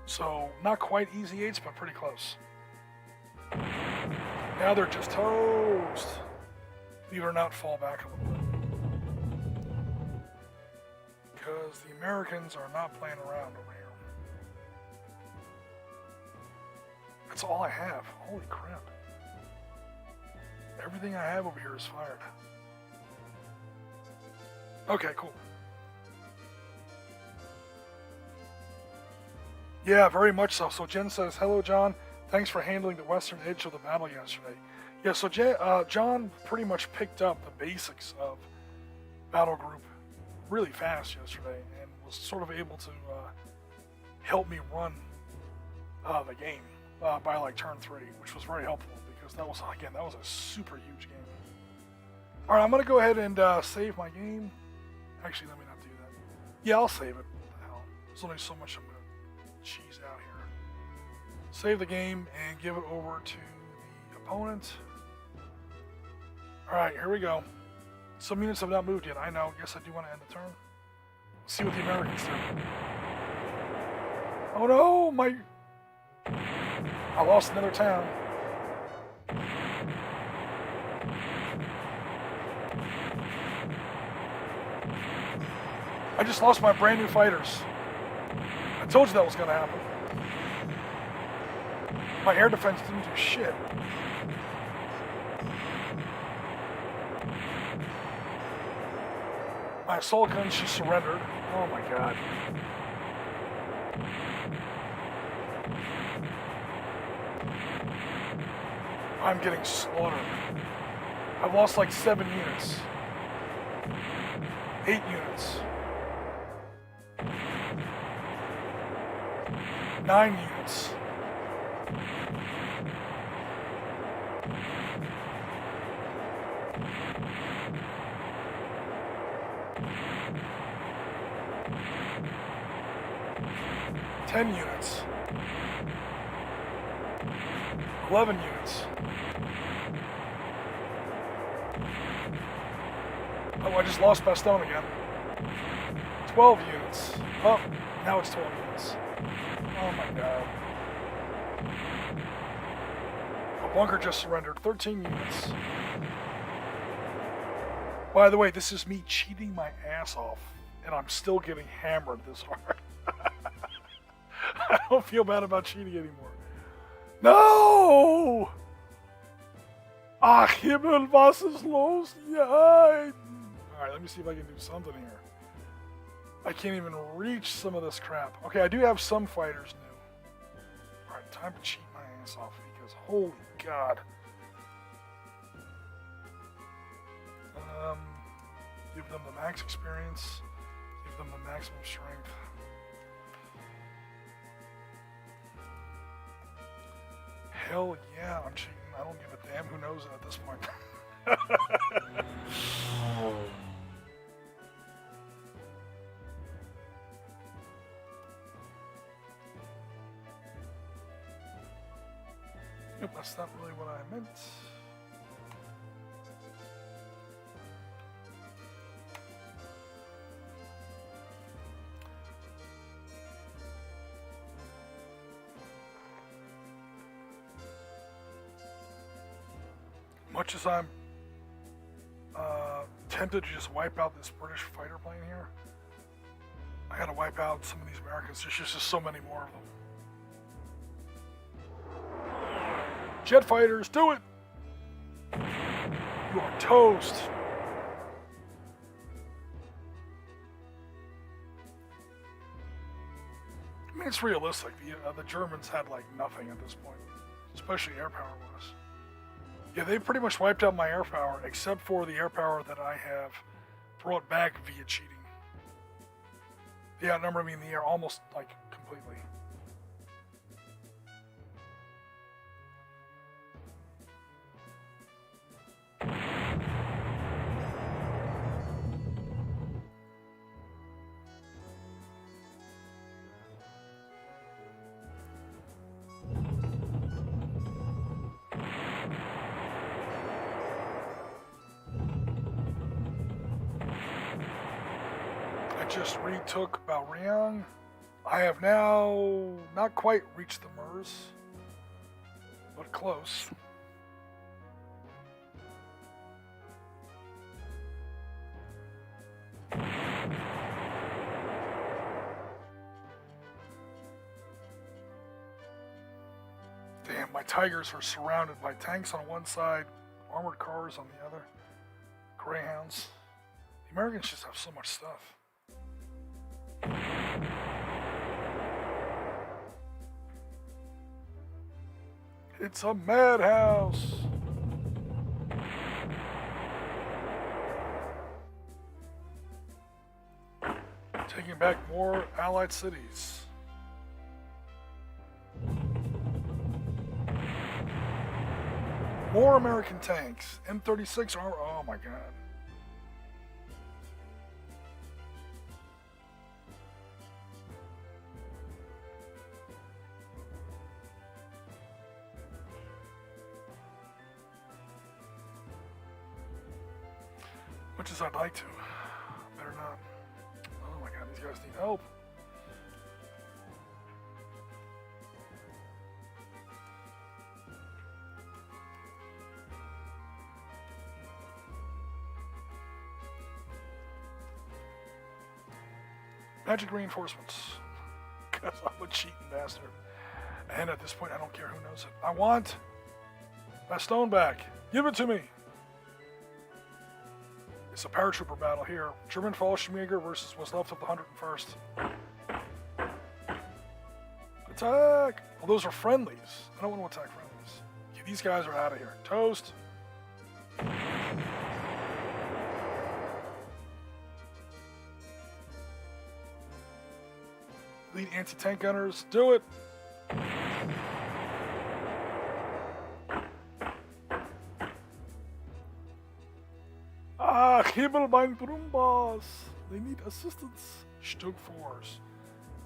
So, not quite EZ8s, but pretty close. Now they're just toast. Believe it or not, fall back a little bit. Because the Americans are not playing around over here. That's all I have. Holy crap. Everything I have over here is fired. Okay, cool. Yeah, very much so. So Jen says, hello, John. Thanks for handling the western edge of the battle yesterday. Yeah, so John pretty much picked up the basics of Battle Group really fast yesterday and was sort of able to help me run the game by like turn 3, which was very helpful because that was a super huge game. All right, I'm going to go ahead and save my game. Actually, let me not do that. Yeah, I'll save it. What the hell? There's only so much I'm going to cheese out here. Save the game and give it over to the opponent. Alright, here we go. Some units have not moved yet. I know. Guess I do want to end the turn. Let's see what the Americans do. Oh no! I lost another town. I just lost my brand new fighters. I told you that was going to happen. My air defense didn't do shit. My assault guns just surrendered. Oh my god. I'm getting slaughtered. I've lost like 7 units. 8 units. 9 units. Ten units. 11 units. Oh, I just lost Bastogne again. 12 units. Oh, now it's 12 units. Oh my god. A bunker just surrendered. 13 units. By the way, this is me cheating my ass off, and I'm still getting hammered this hard. I don't feel bad about cheating anymore. No! Ach, Himmel, was ist los? Ja. Alright, let me see if I can do something here. I can't even reach some of this crap. Okay, I do have some fighters new. Alright, time to cheat my ass off because holy god. Give them the max experience. Give them the maximum strength. Hell yeah, I'm cheating. I don't give a damn who knows it at this point. Nope, that's not really what I meant. Much as I'm tempted to just wipe out this British fighter plane here, I gotta wipe out some of these Americans. There's just so many more of them. Jet fighters, do it! You are toast! I mean, it's realistic. The Germans had like nothing at this point. especially air power wise. Yeah, they pretty much wiped out my air power, except for the air power that I have brought back via cheating. They outnumber me in the air almost like completely. Just retook Rhein. I have now not quite reached the Mers, but close. Damn, my Tigers are surrounded by tanks on one side, armored cars on the other, Greyhounds. The Americans just have so much stuff. It's a madhouse. Taking back more Allied cities. More American tanks. M36 are, oh my god. Much as I'd like to. Better not. Oh my god, these guys need help. Magic reinforcements. Because I'm a cheating bastard. And at this point, I don't care who knows it. I want my stone back. Give it to me. It's a paratrooper battle here. German Fallschirmjäger versus what's left of the 101st. Attack! Well, those are friendlies. I don't want to attack friendlies. Okay, these guys are out of here. Toast. Lead anti-tank gunners. Do it! Himmel, mein Brumbas! They need assistance. Stug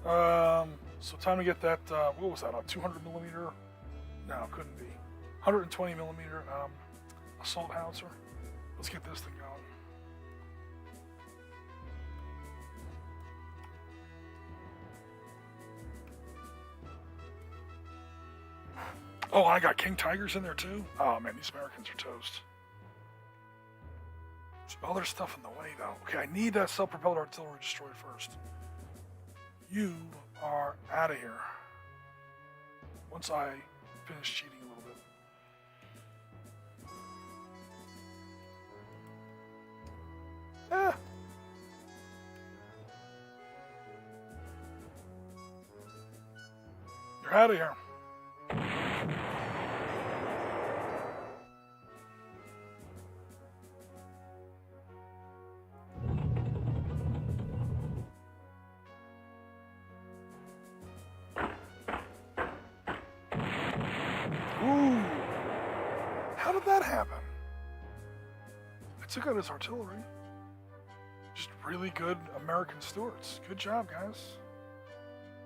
4s. So time to get that, what was that, a 200 millimeter? No, couldn't be. 120 millimeter assault howitzer. Let's get this thing going. Oh, I got King Tigers in there too? Oh man, these Americans are toast. There's other stuff in the way though. Okay, I need that self-propelled artillery destroyed first. You are out of here. Once I finish cheating a little bit. Eh. You're out of here. Ooh. How did that happen? I took out his artillery. Just really good American Stuarts. Good job, guys.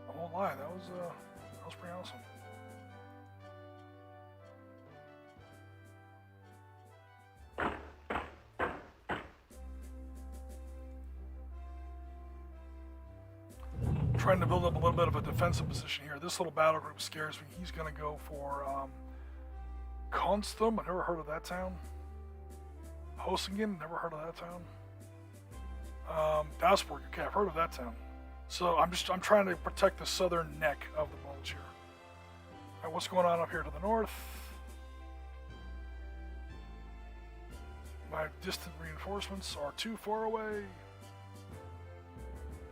I won't lie, that was pretty awesome. Trying to build up a little bit of a defensive position here. This little battle group scares me. He's going to go for Konstum. I never heard of that town. Hosingen. Never heard of that town. Dasburg. Okay, I've heard of that town. So I'm trying to protect the southern neck of the Bulge here. All right, what's going on up here to the north? My distant reinforcements are too far away.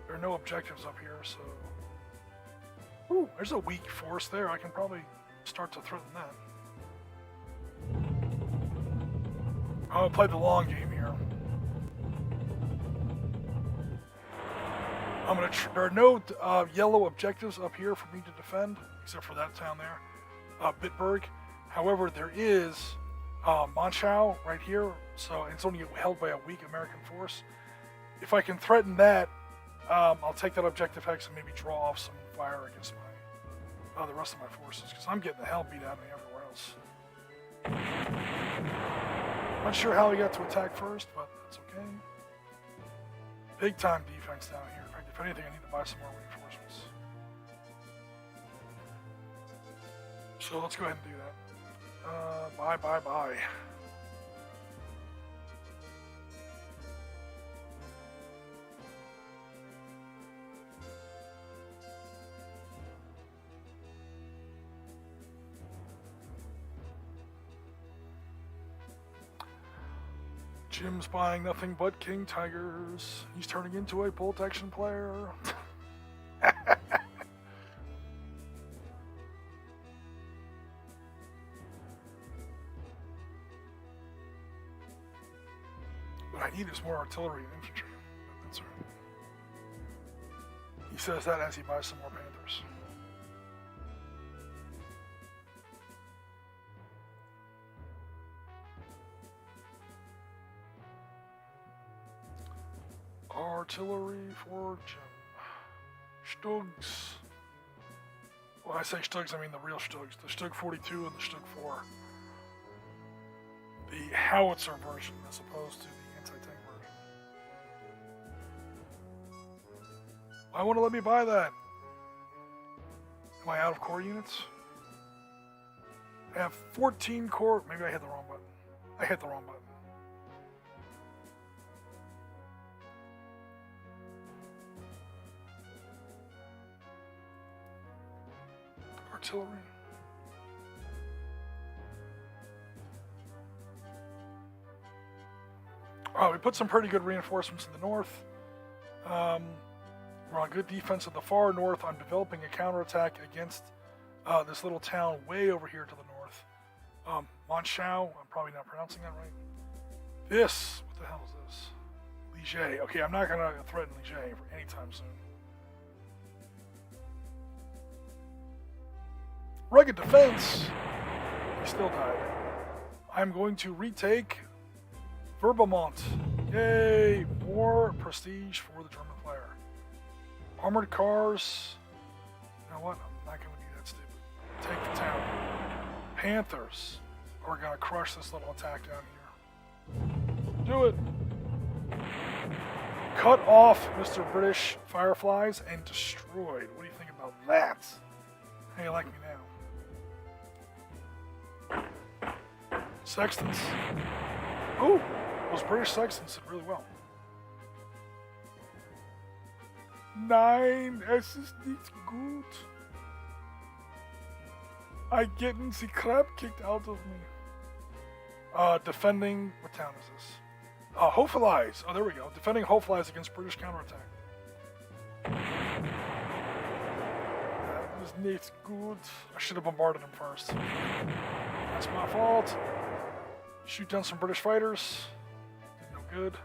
There are no objectives up here, so... Ooh, there's a weak force there. I can probably start to threaten that. I'm going to play the long game here. There are no yellow objectives up here for me to defend, except for that town there, Bitburg. However, there is Monschau right here, so it's only held by a weak American force. If I can threaten that, I'll take that objective hex and maybe draw off some fire against the rest of my forces, because I'm getting the hell beat out of me everywhere else. Not sure how he got to attack first, but that's okay. Big time defense down here. In fact, if anything, I need to buy some more reinforcements. So let's go ahead and do that. Bye. Jim's buying nothing but King Tigers. He's turning into a bolt action player. What I need is more artillery and infantry. That's right. He says that as he buys some more Panthers. Artillery for Jim. Stugs. When I say Stugs, I mean the real Stugs. The Stug 42 and the Stug 4. The howitzer version as opposed to the anti-tank version. Why won't it let me buy that? Am I out of core units? I have 14 core. Maybe I hit the wrong button. I hit the wrong button. Artillery. Oh, we put some pretty good reinforcements in the north. We're on good defense at the far north. I'm developing a counterattack against this little town way over here to the north. Monschau, I'm probably not pronouncing that right. This, what the hell is this? Liege. Okay, I'm not going to threaten Liege for anytime soon. Rugged defense. He still died. I'm going to retake Verbomont. Yay! More prestige for the German player. Armored cars. You know what? I'm not going to be that stupid. Take the town. Panthers are going to crush this little attack down here. Do it! Cut off Mr. British Fireflies and destroyed. What do you think about that? How you like me now? Sextons. Ooh, those British Sextons did really well. Nein, es ist nicht gut. I getting the crap kicked out of me. Defending, what town is this? Hofelize. Oh, there we go. Defending Hofelize against British counterattack. That was nicht good. I should have bombarded him first. That's my fault. Shoot down some British fighters. Did no good.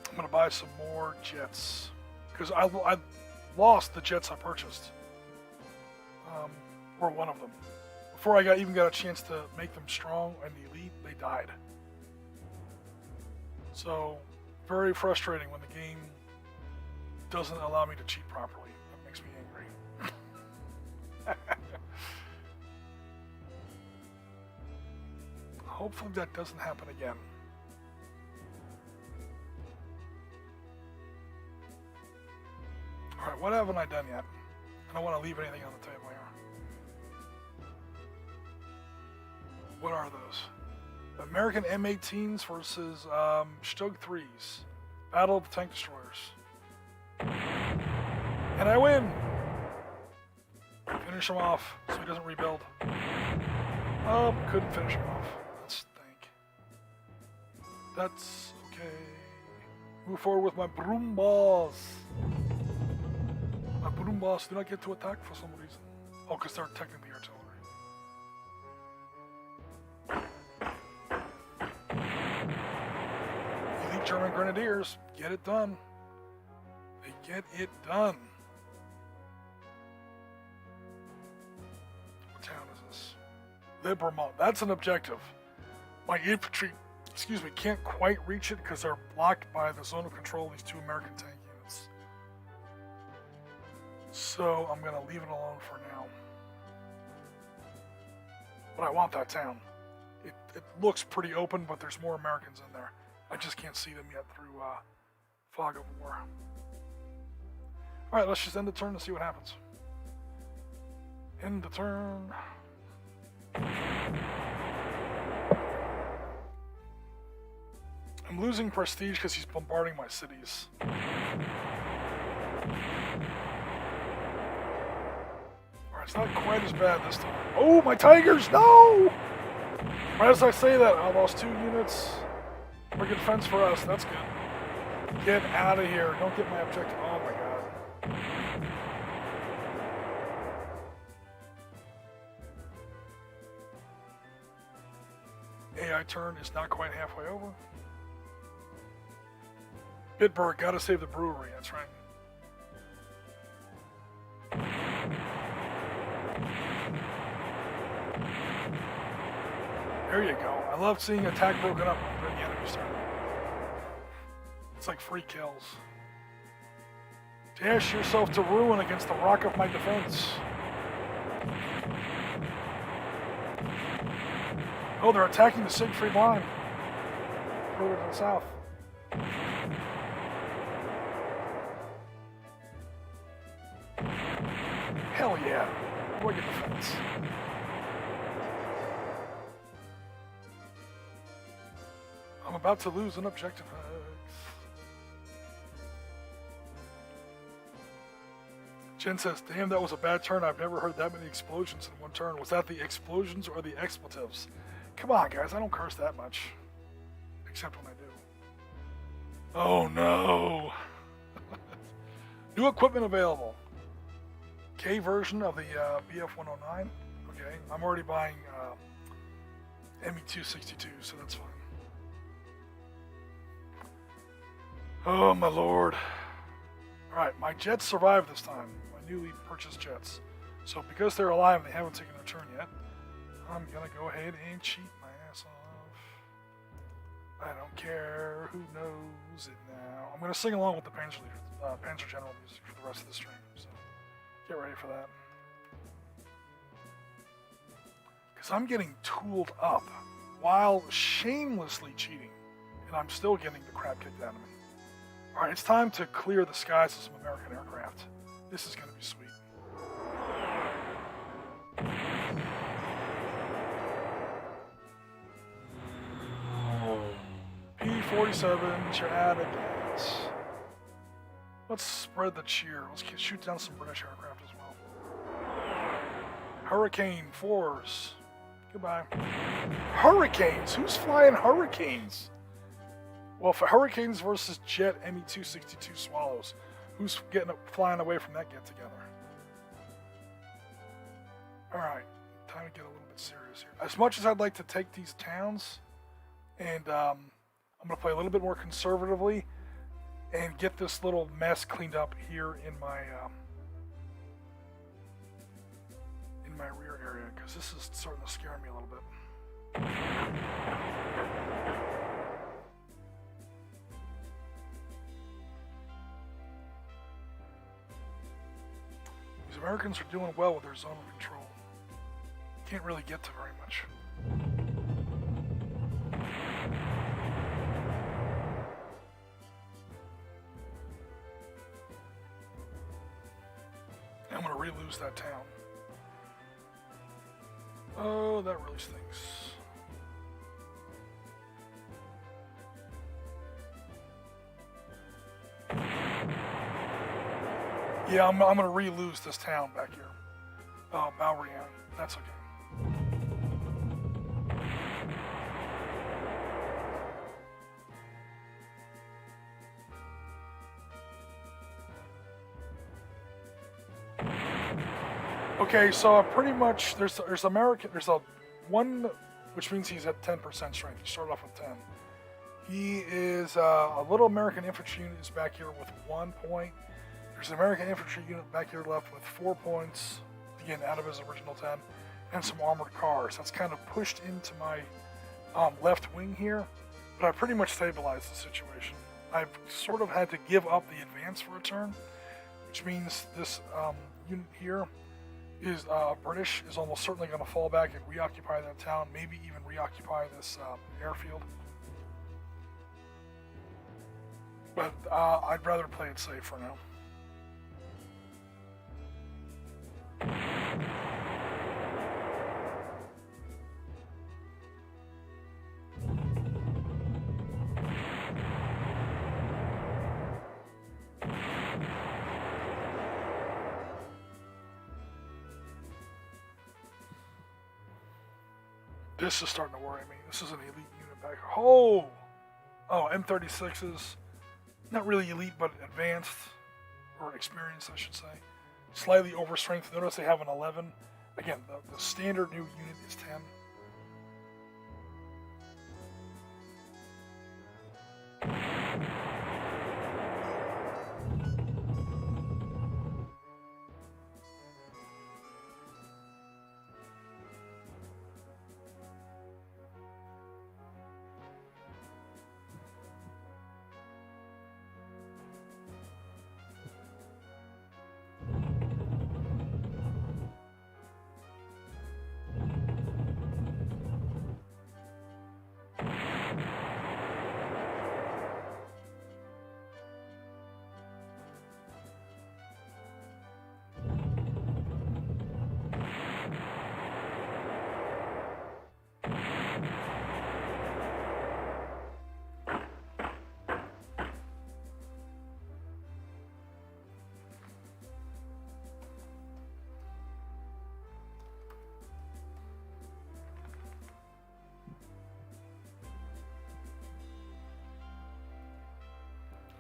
I'm going to buy some more jets. Because I lost the jets I purchased. Or one of them. Before I even got a chance to make them strong and elite, they died. So, very frustrating when the game doesn't allow me to cheat properly. That makes me angry. Hopefully that doesn't happen again. Alright, what haven't I done yet? I don't want to leave anything on the table here. What are those? American M18s versus Stug 3s. Battle of the Tank Destroyers. And I win! Finish him off so he doesn't rebuild. Oh, couldn't finish him off. That stank. That's okay. Move forward with my broom balls. My broom balls do not get to attack for some reason. Oh, because they're technically artillery. Elite German Grenadiers, get it done. They get it done. What town is this? Libermont. That's an objective. My infantry, can't quite reach it because they're blocked by the zone of control of these 2 American tank units. So I'm going to leave it alone for now. But I want that town. It looks pretty open, but there's more Americans in there. I just can't see them yet through fog of war. Alright, let's just end the turn and see what happens. End the turn. I'm losing prestige because he's bombarding my cities. Alright, it's not quite as bad this time. Oh, my tigers! No! Right as I say that, I lost 2 units. We're good fence for us. That's good. Get out of here. Don't get my objective. Oh my god. AI turn is not quite halfway over. Bitburg, gotta save the brewery, that's right. There you go. I love seeing attack broken up during the enemy's turn. It's like free kills. Dash yourself to ruin against the rock of my defense. Oh, they're attacking the Siegfried line. Further to the south. Hell yeah. Wicked defense. I'm about to lose an objective. Jen says, damn, that was a bad turn. I've never heard that many explosions in one turn. Was that the explosions or the expletives? Come on, guys. I don't curse that much. Except when I do. Oh, no. New equipment available. K version of the BF-109. Okay. I'm already buying ME-262, so that's fine. Oh, my lord. Alright, my jets survived this time. My newly purchased jets. So because they're alive and they haven't taken their turn yet, I'm gonna go ahead and cheat my ass off. I don't care who knows it now. I'm gonna sing along with the Panzer General music for the rest of the stream, so get ready for that. Because I'm getting tooled up while shamelessly cheating, and I'm still getting the crap kicked out of me. Alright, it's time to clear the skies of some American aircraft. This is going to be sweet. P-47 shenanigans. Let's spread the cheer. Let's shoot down some British aircraft as well. Hurricane 4s. Goodbye. Hurricanes? Who's flying Hurricanes? Well, for Hurricanes versus Jet ME-262 Swallows, who's flying away from that get-together? Alright, time to get a little bit serious here. As much as I'd like to take these towns, and I'm going to play a little bit more conservatively, and get this little mess cleaned up here in my rear area, because this is starting to scare me a little bit. These Americans are doing well with their zone of control. Can't really get to very much. I'm going to re-lose that town. Oh, that really stinks. Yeah, I'm going to re-lose this town back here. Oh, Rhine. That's okay. Okay, so pretty much there's American, there's a 1, which means he's at 10% strength. You start off with 10. He is a little American infantry unit is back here with 1 point. There's an American infantry unit back here left with 4 points, again out of his original 10, and some armored cars. That's kind of pushed into my left wing here, but I pretty much stabilized the situation. I've sort of had to give up the advance for a turn, which means this unit here is British is almost certainly going to fall back and reoccupy that town, maybe even reoccupy this airfield. But I'd rather play it safe for now. This is starting to worry me. This is an elite unit back. Oh, M36s. Not really elite, but advanced, or experienced, I should say. Slightly overstrength. Notice they have an 11. Again, the standard new unit is 10.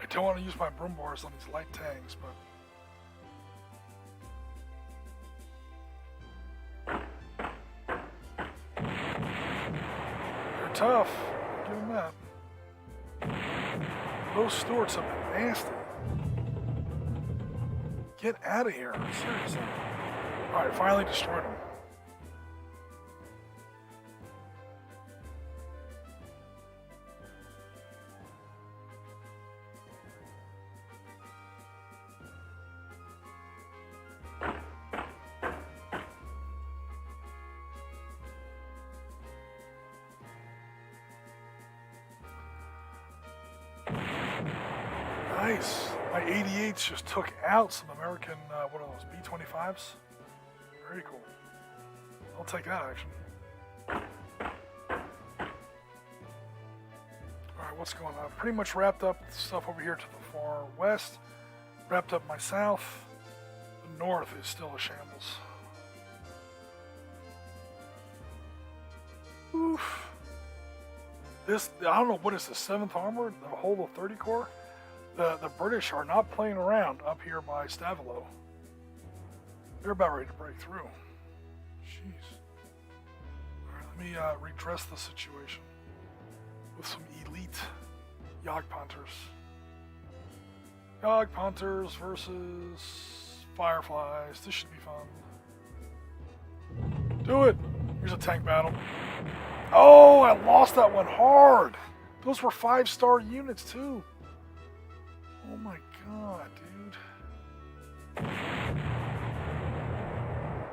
I don't want to use my broom bars on these light tanks, but they're tough. Give them that. Those Stuarts have been nasty. Get out of here. Seriously. Alright, finally destroyed them. Nice. My 88s just took out some American, what are those, B-25s? Very cool. I'll take that action. Alright, what's going on? Pretty much wrapped up stuff over here to the far west. Wrapped up my south. The north is still a shambles. Oof. This, I don't know, what is the 7th Armored? The whole of 30 Corps? The British are not playing around up here by Stavelot. They're about ready to break through. Jeez. Alright, let me redress the situation with some elite Jagdpanthers. Jagdpanthers versus Fireflies. This should be fun. Do it! Here's a tank battle. Oh, I lost that one hard! Those were 5-star units too. Oh my god, dude.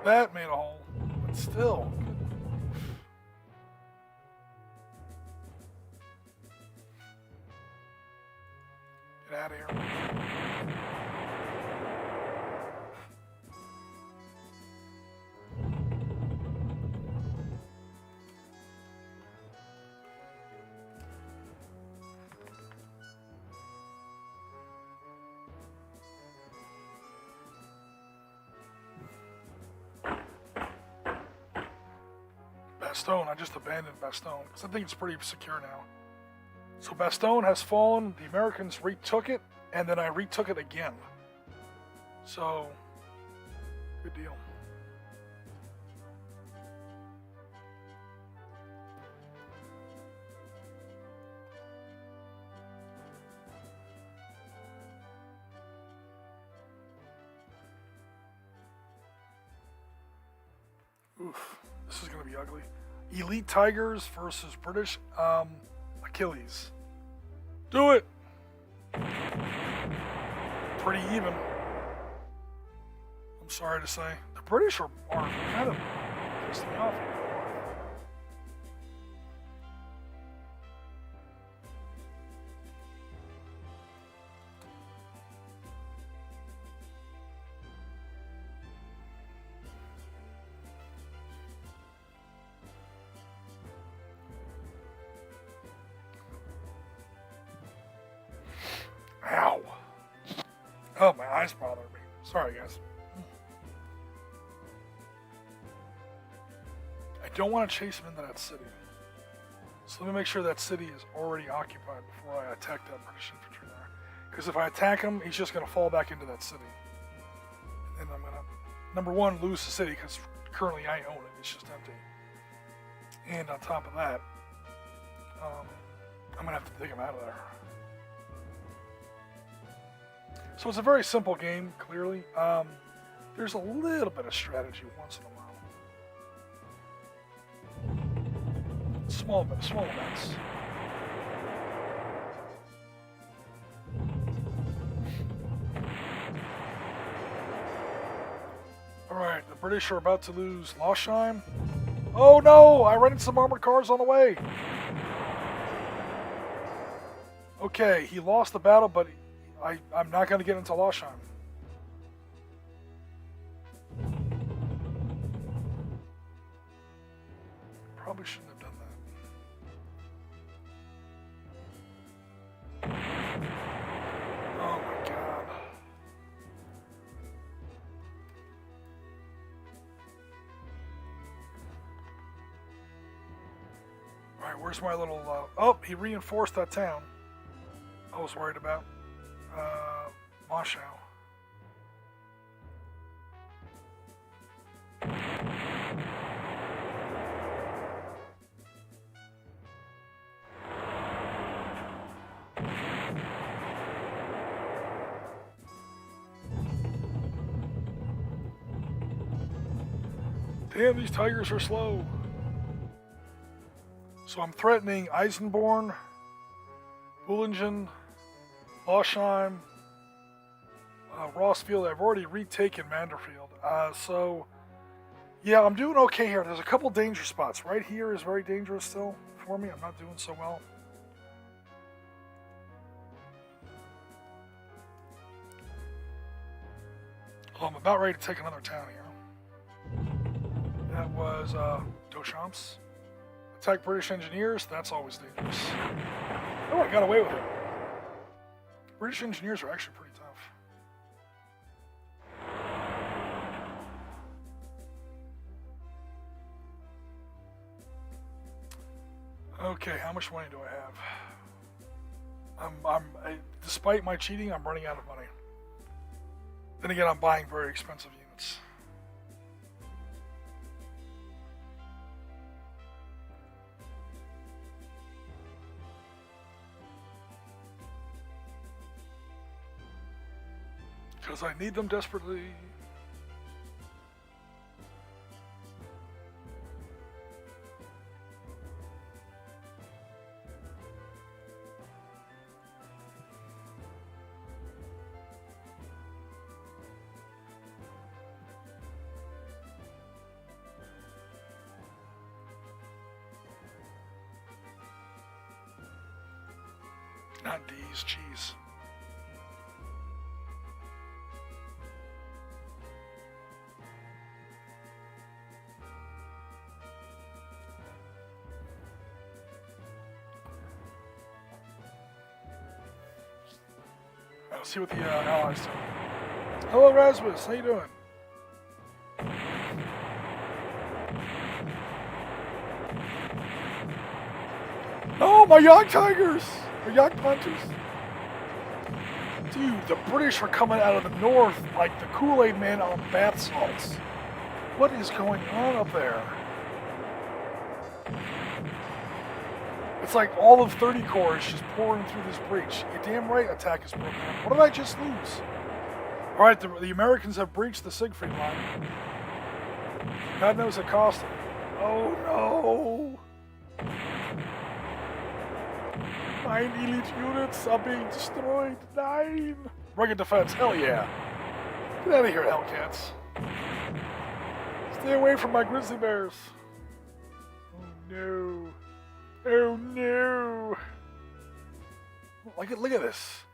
That made a hole, but still. Get out of here. Bastogne, I just abandoned Bastogne because I think it's pretty secure now. So Bastogne has fallen, the Americans retook it, and then I retook it again. So, good deal. This is going to be ugly. Elite Tigers versus British Achilles. Do it! Pretty even. I'm sorry to say. The British are kind of pissing me off here. Ow. Oh, my eyes bother me. Sorry, guys. I don't want to chase him into that city. So let me make sure that city is already occupied before I attack that British infantry there. Because if I attack him, he's just going to fall back into that city. And I'm going to, number one, lose the city because currently I own it. It's just empty. And on top of that, I'm going to have to dig him out of there. So it's a very simple game, clearly. There's a little bit of strategy once in a while. Small amounts. Alright, the British are about to lose Rhine. Oh no! I ran into some armored cars on the way! Okay, he lost the battle, but I'm not going to get into Rhine. Probably shouldn't have done that. Oh my god. Alright, where's my little... oh, he reinforced that town I was worried about. Moscow. Damn, these tigers are slow. So I'm threatening Eisenborn, Bulge, Loschheim, Rossfield. I've already retaken Manderfield. So, yeah, I'm doing okay here. There's a couple danger spots. Right here is very dangerous still for me. I'm not doing so well. Oh, I'm about ready to take another town here. That was Dochamps. Attack British engineers. That's always dangerous. Oh, I got away with it. British engineers are actually pretty tough. Okay, how much money do I have? Despite my cheating, I'm running out of money. Then again, I'm buying very expensive units. Because I need them desperately. Not D's, jeez. Let's see what the allies do. Hello, Rasmus. How you doing? Oh, my Yacht Tigers! Or Yacht Punters. Dude, the British are coming out of the north like the Kool-Aid Man on bath salts. What is going on up there? It's like all of 30 Corps is just pouring through this breach. You're damn right attack is broken up. What did I just lose? Alright, the Americans have breached the Siegfried line. God knows it cost them. Oh no! 9 elite units are being destroyed. 9! Rugged defense, hell yeah. Get out of here, Hellcats. Stay away from my grizzly bears. Oh no. Oh no. Look at this.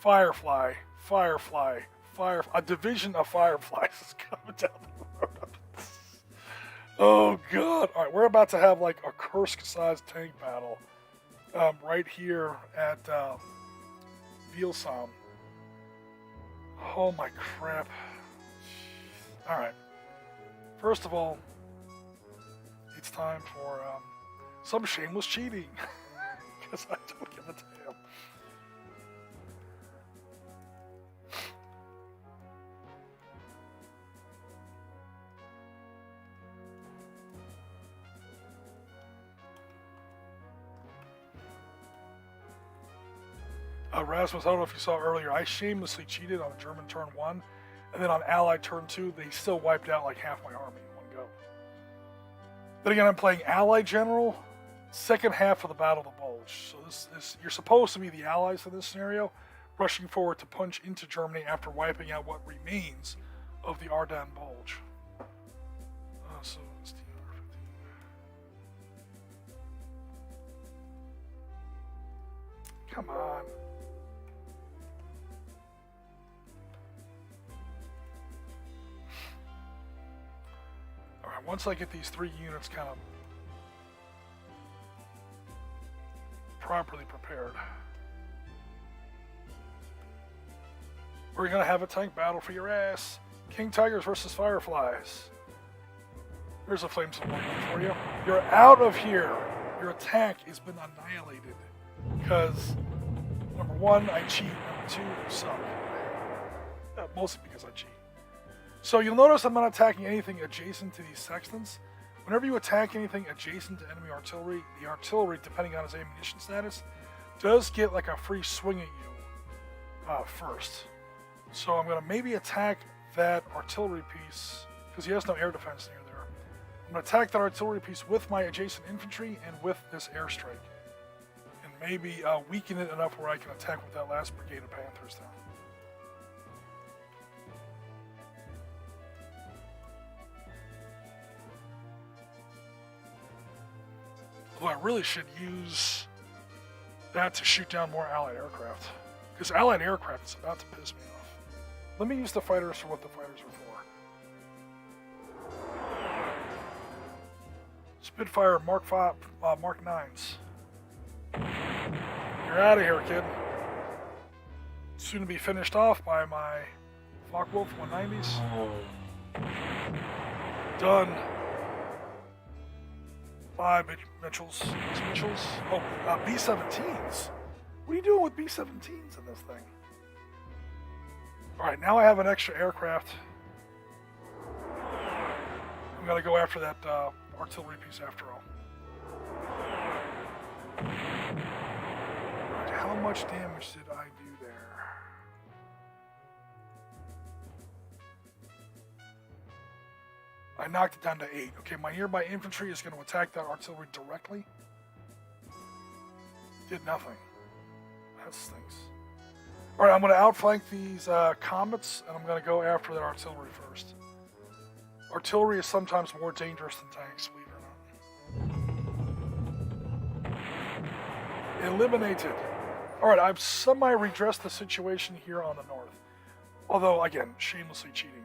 Firefly. A division of fireflies is coming down the road. Oh god. Alright, we're about to have like a Kursk-sized tank battle. Right here at Vilsam. Oh my crap. Alright. First of all, it's time for some shameless cheating. Because I don't give a damn. Rasmus, I don't know if you saw earlier, I shamelessly cheated on German turn 1, and then on Allied turn 2, they still wiped out like half my army in one go. Then again, I'm playing Allied General, second half of the Battle of the Bulge. So this you're supposed to be the Allies in this scenario, rushing forward to punch into Germany after wiping out what remains of the Ardennes Bulge. So it's the R15. Come on. Alright, once I get these 3 units kind of properly prepared, we're going to have a tank battle for your ass. King Tigers versus Fireflies. There's a Flames of Warning for you. You're out of here. Your attack has been annihilated. Because, number 1, I cheat. Number 2, you suck. Mostly because I cheat. So you'll notice I'm not attacking anything adjacent to these sextants. Whenever you attack anything adjacent to enemy artillery, the artillery, depending on its ammunition status, does get like a free swing at you first. So I'm going to maybe attack that artillery piece, because he has no air defense near there. I'm going to attack that artillery piece with my adjacent infantry and with this airstrike. And maybe weaken it enough where I can attack with that last brigade of Panthers there. Well, I really should use that to shoot down more Allied aircraft. Because Allied aircraft is about to piss me off. Let me use the fighters for what the fighters are for. Spitfire Mark 9s. You're out of here, kid. Soon to be finished off by my Focke-Wulf 190s. Done. 5 Mitchells. Oh, B-17s. What are you doing with B-17s in this thing? Alright, now I have an extra aircraft. I'm going to go after that artillery piece after all. Right, how much damage did I do there? I knocked it down to 8. Okay, my nearby infantry is going to attack that artillery directly. Did nothing. That stinks. Alright, I'm going to outflank these comets, and I'm going to go after that artillery first. Artillery is sometimes more dangerous than tanks, believe it or not. Eliminated. Alright, I've semi-redressed the situation here on the north. Although, again, shamelessly cheating.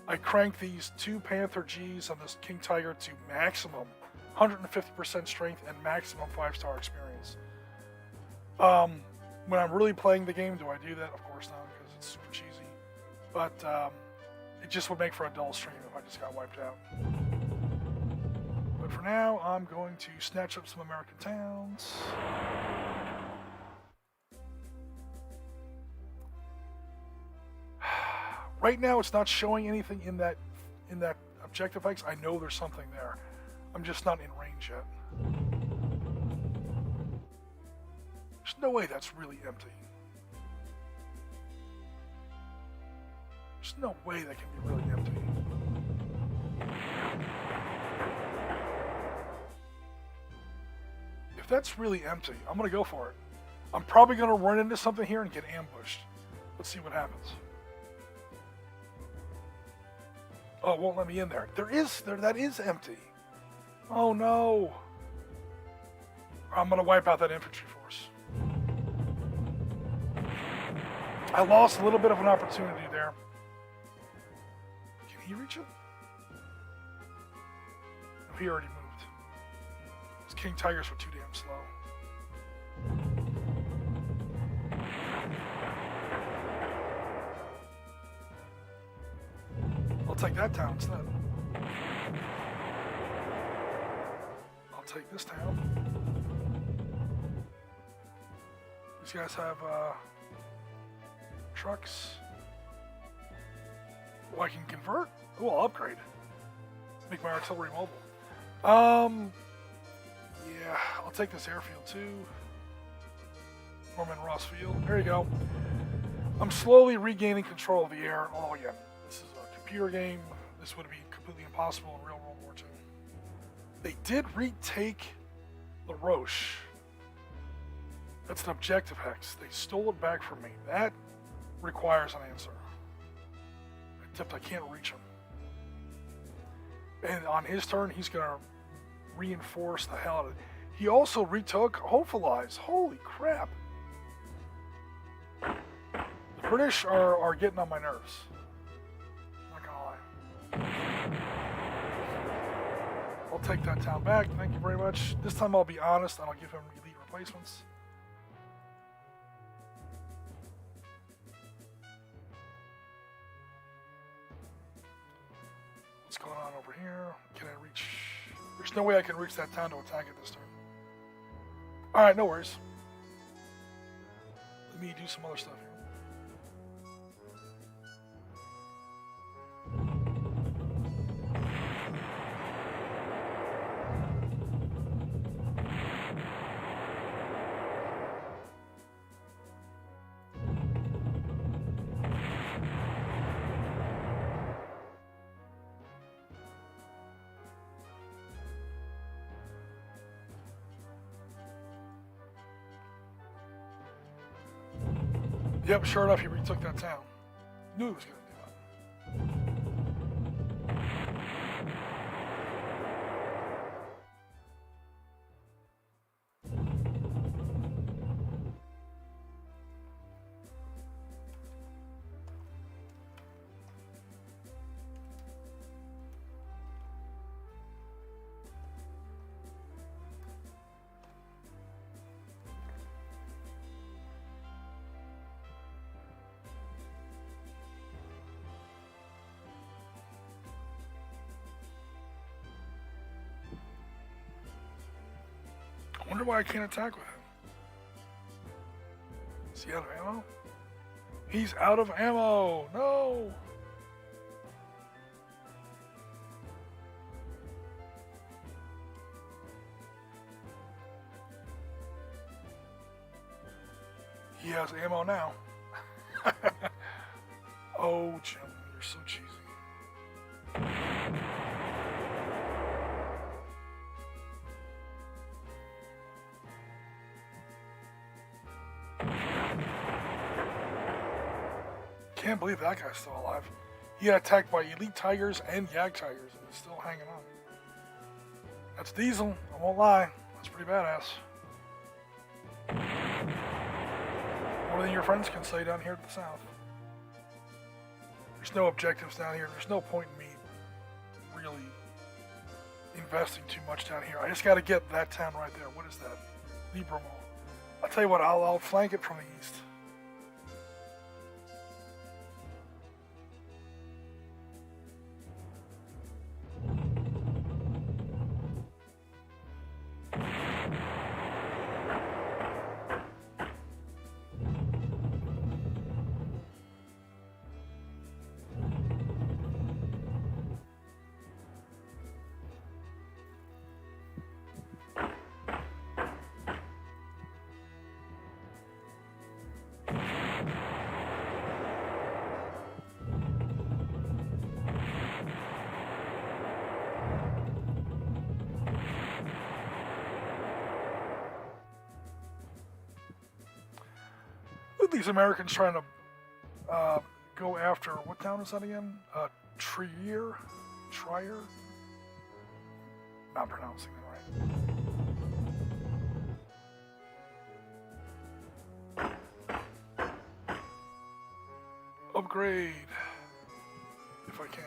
I cranked these 2 Panther Gs on this King Tiger to maximum 150% strength and maximum 5-star experience. When I'm really playing the game, do I do that? Of course not, because it's super cheesy. But it just would make for a dull stream if I just got wiped out. But for now, I'm going to snatch up some American towns. Right now, it's not showing anything in that objective X. I know there's something there. I'm just not in range yet. There's no way that's really empty. There's no way that can be really empty. that's really empty. I'm going to go for it. I'm probably going to run into something here and get ambushed. Let's see what happens. Oh, it won't let me in there. That is empty. Oh no. I'm going to wipe out that infantry force. I lost a little bit of an opportunity there. Can he reach it? No, he already moved. Those King Tigers were too damn slow. I'll take that town instead. I'll take this town. These guys have trucks. Oh, I can convert? Oh, I'll upgrade. Make my artillery mobile. Yeah, I'll take this airfield too. Norman Ross Field. There you go. I'm slowly regaining control of the air. Oh, yeah. This is a computer game. This would be completely impossible in real World War II. They did retake La Roche. That's an objective hex. They stole it back from me. That requires an answer. Except I can't reach him. And on his turn, he's going to reinforce the hell out of it. He also retook Hofelize. Holy crap. The British are getting on my nerves. Not gonna lie. I'll take that town back. Thank you very much. This time I'll be honest and I'll give him elite replacements. What's going on over here? Can I reach? There's no way I can reach that town to attack it this turn. Alright, no worries. Let me do some other stuff here. Yep, sure enough, he retook that town. Knew he was going to do that. I wonder why I can't attack with him. Is he out of ammo? He's out of ammo! No! He has ammo now. Oh, Jim, you're so cheesy. Can't believe that guy's still alive. He got attacked by elite tigers and Yag tigers and is still hanging on. That's Diesel, I won't lie. That's pretty badass. More than your friends can say down here to the south. There's no objectives down here. There's no point in me really investing too much down here. I just got to get that town right there. What is that? Libremo. I'll tell you what, I'll flank it from the east. at these Americans trying to go after, what town is that again? Trier? Not pronouncing it right. Upgrade, if I can.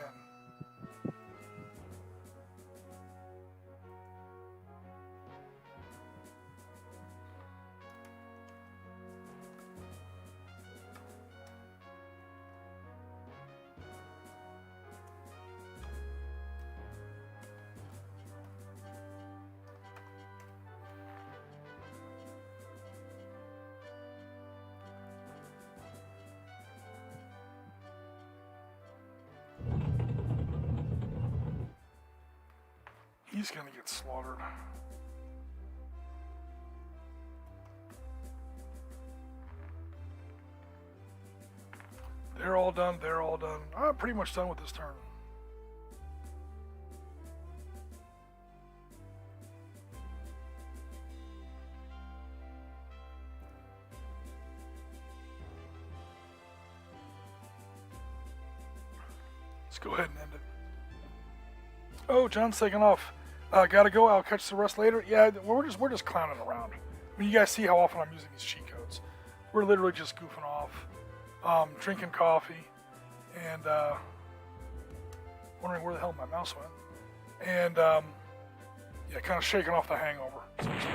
He's gonna get slaughtered. They're all done, they're all done. I'm pretty much done with this turn. Let's go ahead and end it. Oh, John's taking off. Gotta go. I'll catch the rest later. Yeah, we're just clowning around. I mean, you guys see how often I'm using these cheat codes. We're literally just goofing off, drinking coffee, and wondering where the hell my mouse went. And yeah, kind of shaking off the hangover. So to speak.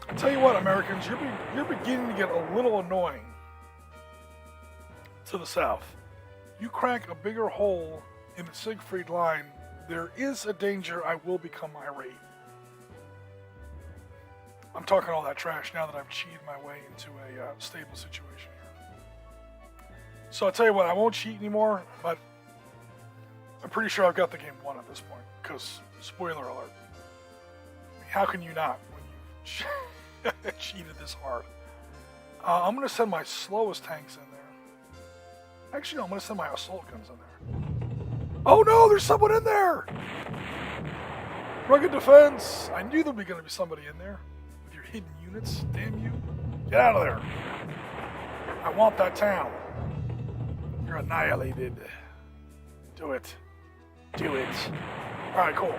I tell you what, Americans, you're beginning to get a little annoying to the south. You crack a bigger hole in the Siegfried line, there is a danger I will become irate. I'm talking all that trash now that I've cheated my way into a stable situation here. So I tell you what, I won't cheat anymore, but I'm pretty sure I've got the game won at this point, because, spoiler alert, I mean, how can you not when you cheated this hard? I'm going to send my slowest tanks in there. Actually, no, I'm going to send my assault guns in there. Oh no, there's someone in there! Rugged defense! I knew there was going to be somebody in there. With your hidden units, damn you. Get out of there! I want that town. You're annihilated. Do it. Do it. Alright, cool.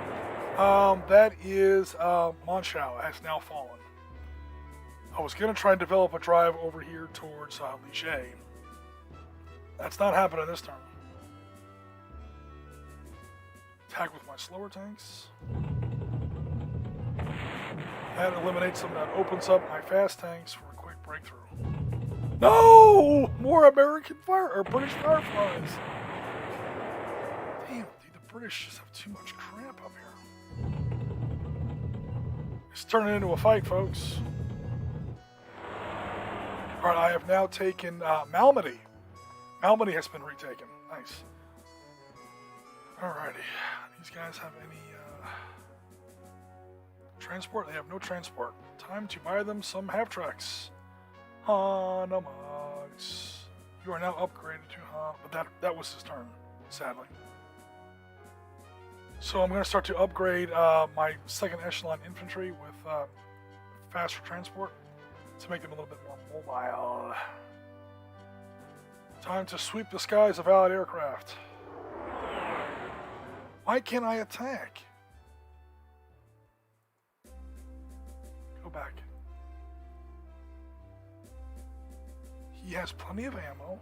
That is, Monschau has now fallen. I was going to try and develop a drive over here towards Ligier. That's not happening this turn. Attack with my slower tanks. That eliminates them. That opens up my fast tanks for a quick breakthrough. No! More American fire or British fireflies. Damn, dude, the British just have too much crap up here. It's turning into a fight, folks. Alright, I have now taken Malmedy. Malmedy has been retaken. Nice. Alrighty. These guys have any transport? They have no transport. Time to buy them some half-tracks. Hanamogs. You are now upgraded to but that was his turn, sadly. So I'm going to start to upgrade my second echelon infantry with faster transport to make them a little bit more mobile. Time to sweep the skies of Allied aircraft. Why can't I attack? Go back. He has plenty of ammo.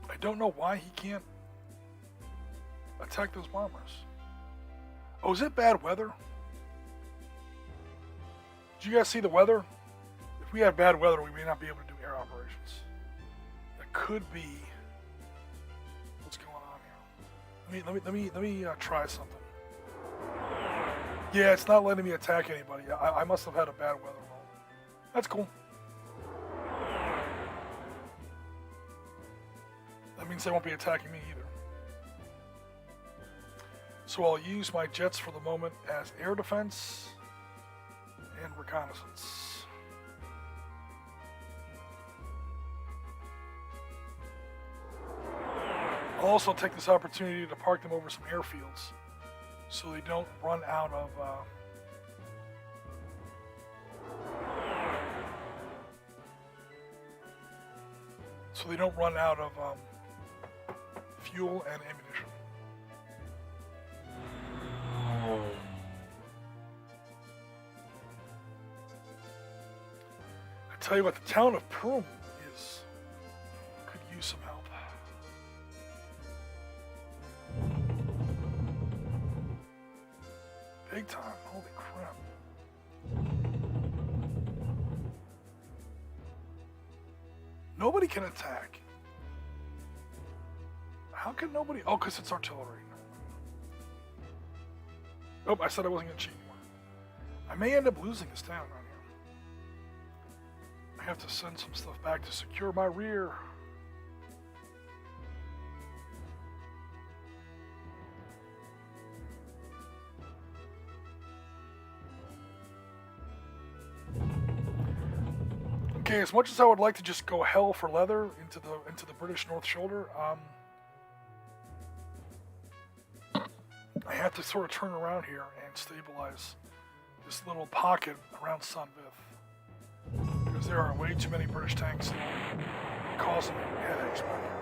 I don't know why he can't attack those bombers. Oh, is it bad weather? Did you guys see the weather? If we have bad weather, we may not be able to do air operations. That could be what's going on here. Let me try something. Yeah, it's not letting me attack anybody. I must have had a bad weather roll. That's cool. That means they won't be attacking me either. So I'll use my jets for the moment as air defense and reconnaissance. I'll also take this opportunity to park them over some airfields so they don't run out of fuel and ammunition. I tell you what, the town of Prum could use some help. Big time, holy crap. Nobody can attack. How can nobody? Oh, because it's artillery. Oh, I said I wasn't going to cheat anymore. I may end up losing this town around here. I have to send some stuff back to secure my rear. Okay, as much as I would like to just go hell for leather into the British North Shoulder, I have to sort of turn around here and stabilize this little pocket around Sunbith, because there are way too many British tanks causing me headaches back here.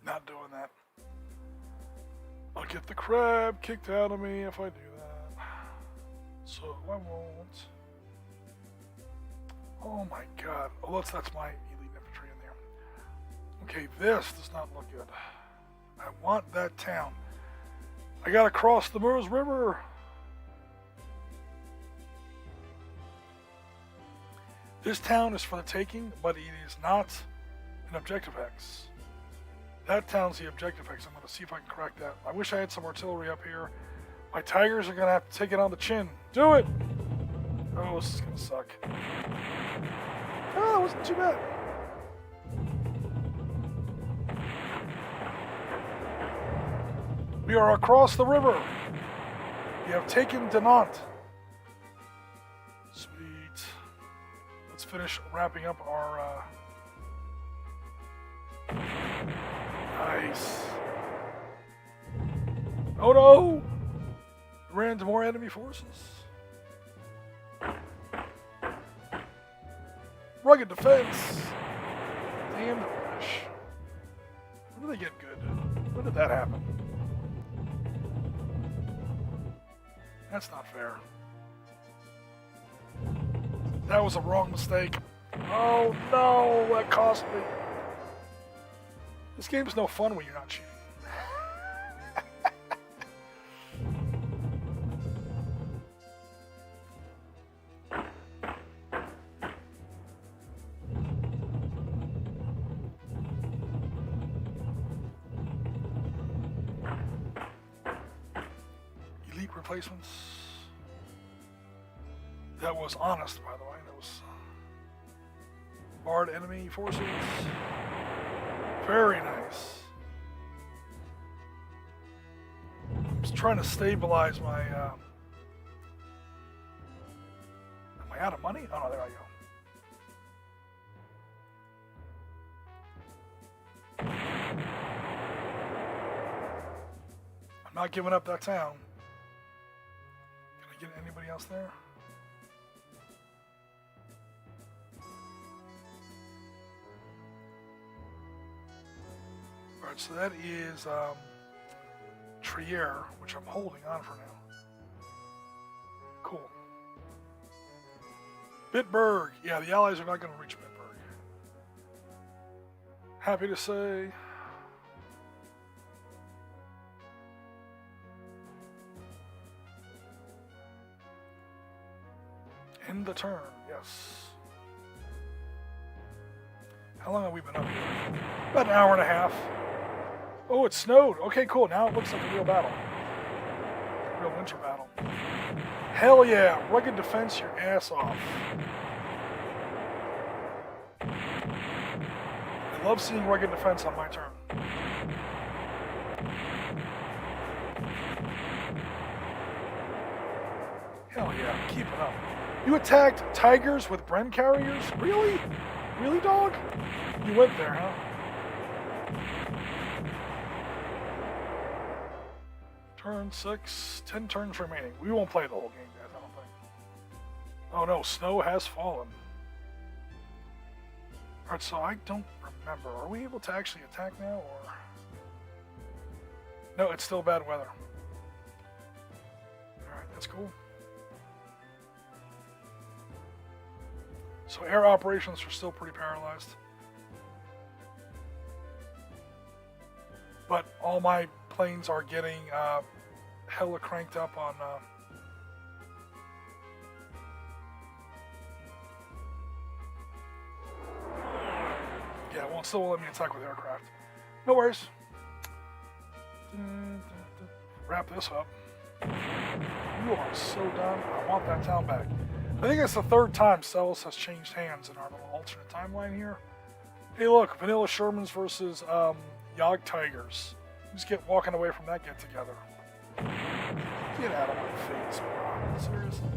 Not doing that. I'll get the crab kicked out of me if I do that. So I won't. Oh my god. Oh, that's my elite infantry in there. Okay, this does not look good. I want that town. I gotta cross the Meuse River. This town is for the taking, but it is not an objective X. That town's the objective X. I'm going to see if I can crack that. I wish I had some artillery up here. My Tigers are going to have to take it on the chin. Do it! Oh, this is going to suck. Oh, that wasn't too bad. We are across the river. We have taken Dinant. Sweet. Let's finish wrapping up our... Nice. Oh no! Ran into more enemy forces. Rugged defense. Damn the British. When did they get good? When did that happen? That's not fair. That was a wrong mistake. Oh no, that cost me. This game's no fun when you're not cheating. Elite replacements. That was honest, by the way. That was barred enemy forces. Very nice. I'm just trying to stabilize my... Am I out of money? Oh no, there I go. I'm not giving up that town. Can I get anybody else there? Alright, so that is Trier, which I'm holding on for now. Cool. Bitburg. Yeah, the Allies are not going to reach Bitburg. Happy to say. End the turn, yes. How long have we been up here? About an hour and a half. Oh, it snowed. Okay, cool. Now it looks like a real battle. A real winter battle. Hell yeah. Rugged defense your ass off. I love seeing rugged defense on my turn. Hell yeah, keep it up. You attacked tigers with Bren carriers? Really? Really, dog? You went there, huh? Turn 6, 10 turns remaining. We won't play the whole game, guys, I don't think. Oh no, snow has fallen. Alright, so I don't remember. Are we able to actually attack now, or...? No, it's still bad weather. Alright, that's cool. So air operations are still pretty paralyzed. But all my planes are getting hella cranked up on... Yeah, it still won't let me attack with aircraft. No worries. Wrap this up. You are so done. I want that town back. I think it's the third time Celis has changed hands in our little alternate timeline here. Hey look, Vanilla Shermans versus Yog Tigers. Just get walking away from that get together. Get out of my face, bro. Seriously.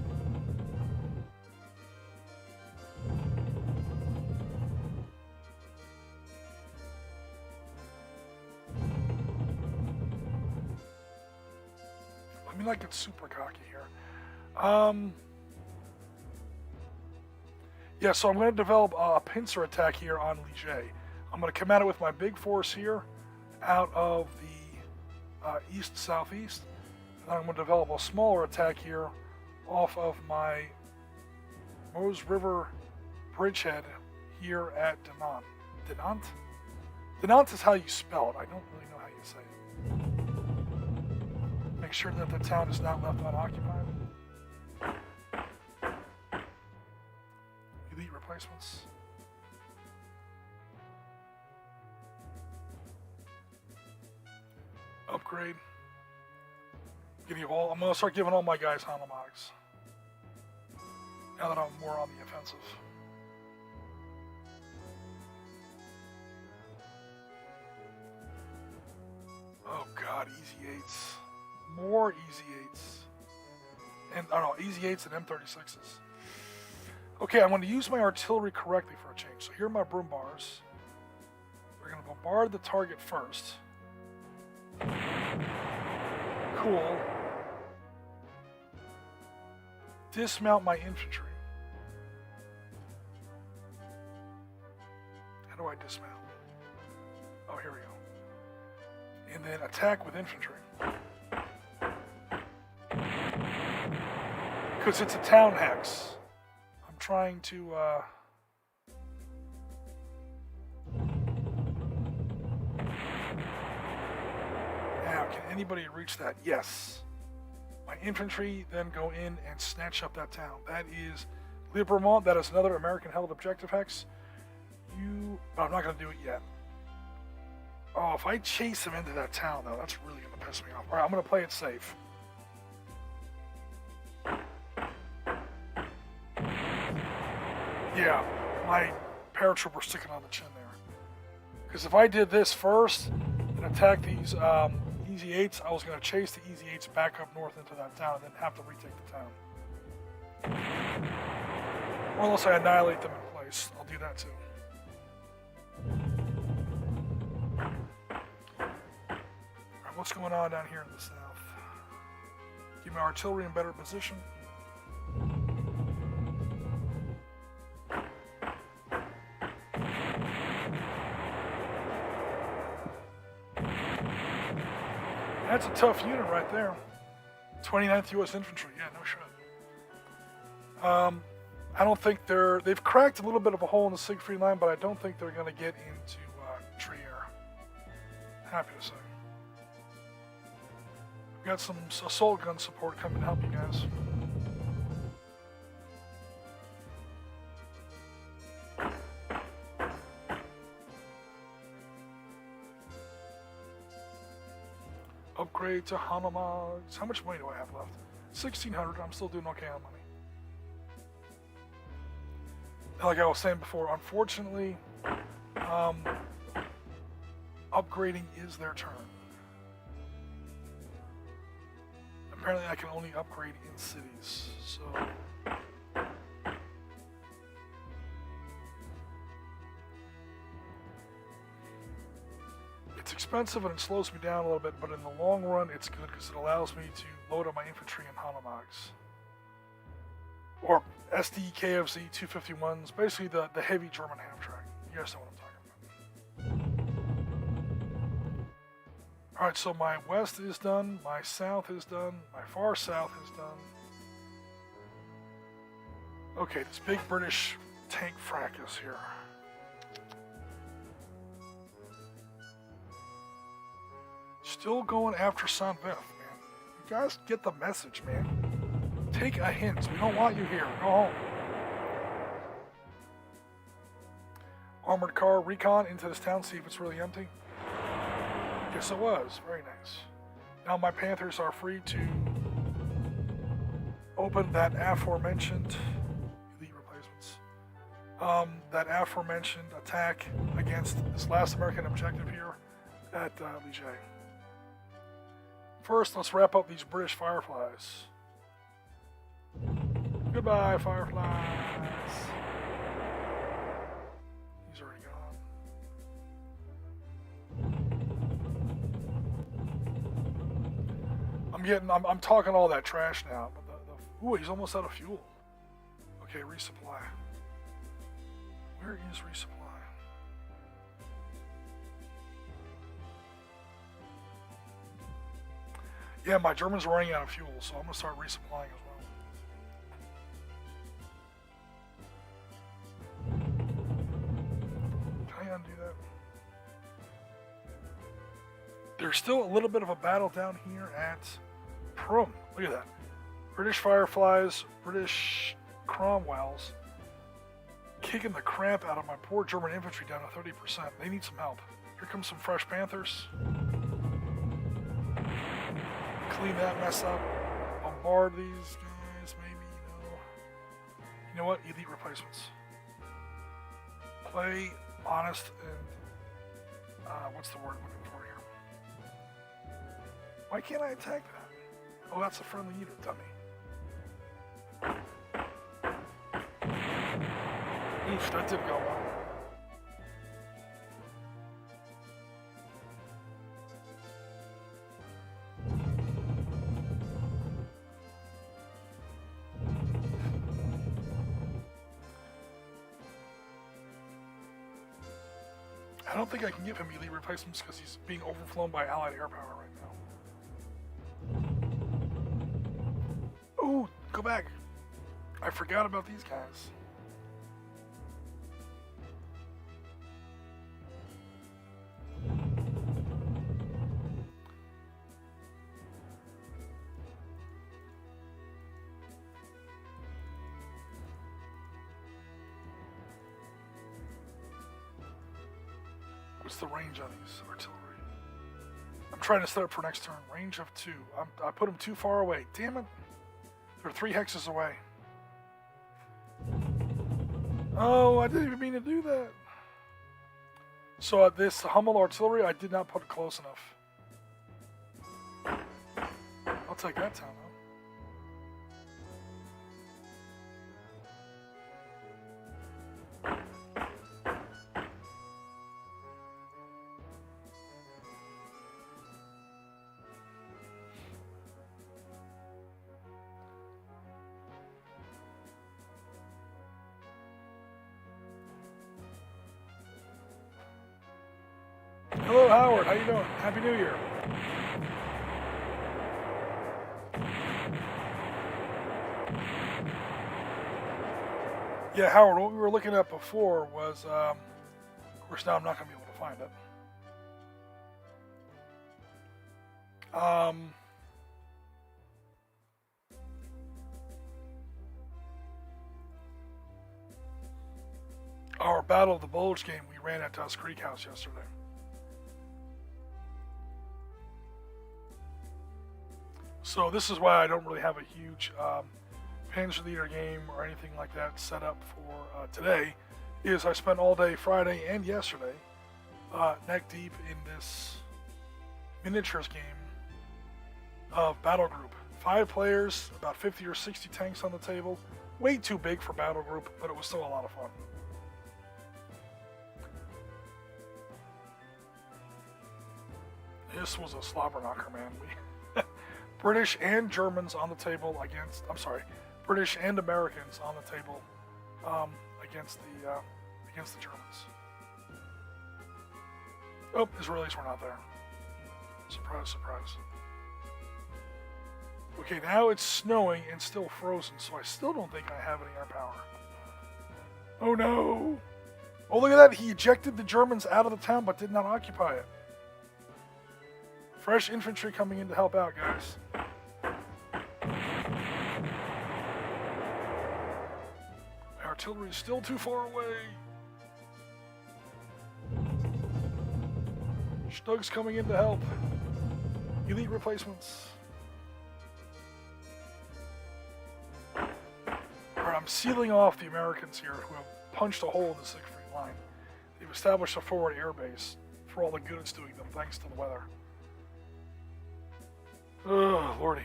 I mean, I get super cocky here. Yeah, so I'm going to develop a pincer attack here on Ligier. I'm going to come at it with my big force here out of the east-southeast. And I'm going to develop a smaller attack here off of my Meuse River bridgehead here at Dinant. Dinant? Dinant is how you spell it. I don't really know how you say it. Make sure that the town is not left unoccupied. Elite replacements. Upgrade. I'm gonna start giving all my guys Hanomaks. Now that I'm more on the offensive. Oh god, easy 8s. More easy 8s. And I don't know, easy 8s and M36s. Okay, I'm going to use my artillery correctly for a change. So here are my broom bars. We're going to bombard the target first. Cool. Dismount my infantry. How do I dismount? Oh, here we go. And then attack with infantry. Because it's a town hex. Trying to now, can anybody reach that? Yes. My infantry then go in and snatch up that town. That is Libremont. That is another American held objective hex. I'm not going to do it yet. Oh, if I chase him into that town, though, that's really going to piss me off. All right, I'm going to play it safe. Yeah, my paratrooper sticking on the chin there. Because if I did this first and attack these easy 8s, I was going to chase the easy 8s back up north into that town and then have to retake the town. Or unless I annihilate them in place. I'll do that too. Alright, what's going on down here in the south? Keep my artillery in better position. That's a tough unit right there. 29th U.S. Infantry, yeah, no shit. I don't think they've cracked a little bit of a hole in the Siegfried line, but I don't think they're going to get into Trier. Happy to say. We've got some assault gun support coming to help you guys. upgrade to Hanomags. How much money do I have left? 1,600. I'm still doing okay on money. And like I was saying before, unfortunately, upgrading is their turn. Apparently, I can only upgrade in cities. So. It's expensive and it slows me down a little bit, but in the long run, it's good because it allows me to load up my infantry in Hanomags. Or SDKFZ 251s, basically the heavy German half-track. You guys know what I'm talking about. Alright, so my west is done, my south is done, my far south is done. Okay, this big British tank fracas here. Still going after Saint-Vith, man. You guys get the message, man. Take a hint. We don't want you here. Go home. Armored car recon into this town, see if it's really empty. Yes, it was. Very nice. Now my Panthers are free to open that aforementioned elite replacements. That aforementioned attack against this last American objective here at Liege. First, let's wrap up these British Fireflies. Goodbye, Fireflies. He's already gone. I'm talking all that trash now, but ooh, he's almost out of fuel. Okay, resupply. Where is resupply? Yeah, my Germans are running out of fuel, so I'm going to start resupplying as well. Can I undo that? There's still a little bit of a battle down here at Prum. Look at that. British Fireflies, British Cromwells, kicking the crap out of my poor German infantry down to 30%. They need some help. Here comes some fresh Panthers. Clean that mess up. Bombard these guys, maybe, You know what? Elite replacements. Play honest and what's the word I'm looking for here? Why can't I attack that? Oh, that's a friendly unit, dummy. Oof, that didn't go well. I don't think I can give him elite replacements because he's being overflown by Allied air power right now. Ooh, go back. I forgot about these guys. What's the range on these artillery? I'm trying to set up for next turn. Range of 2. I put them too far away. Damn it. They're 3 hexes away. Oh, I didn't even mean to do that. So this Hummel artillery, I did not put close enough. I'll take that town, though. Hello, Howard. How you doing? Happy New Year. Yeah, Howard, what we were looking at before was, of course, now I'm not going to be able to find it. Our Battle of the Bulge game we ran at Tusk Creek House yesterday. So this is why I don't really have a huge pinch leader game or anything like that set up for today. Is I spent all day Friday and yesterday neck deep in this miniatures game of Battle Group. 5 players, about 50 or 60 tanks on the table. Way too big for Battle Group, but it was still a lot of fun. This was a slobber knocker, man. British and Germans on the table against, British and Americans on the table against the Germans. Oh, Israelis were not there. Surprise, surprise. Okay, now it's snowing and still frozen, so I still don't think I have any air power. Oh no! Oh, look at that! He ejected the Germans out of the town but did not occupy it. Fresh infantry coming in to help out, guys. My artillery is still too far away. Stug's coming in to help. Elite replacements. Alright, I'm sealing off the Americans here who have punched a hole in the Siegfried line. They've established a forward air base for all the good it's doing them thanks to the weather. Oh, lordy.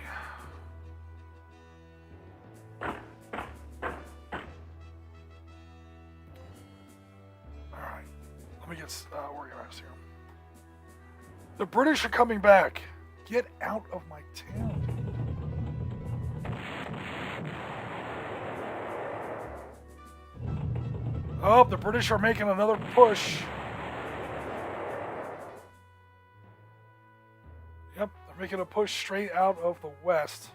Alright, let me get organized here. The British are coming back. Get out of my town. Oh, the British are making another push. Yep, they're making a push straight out of the west.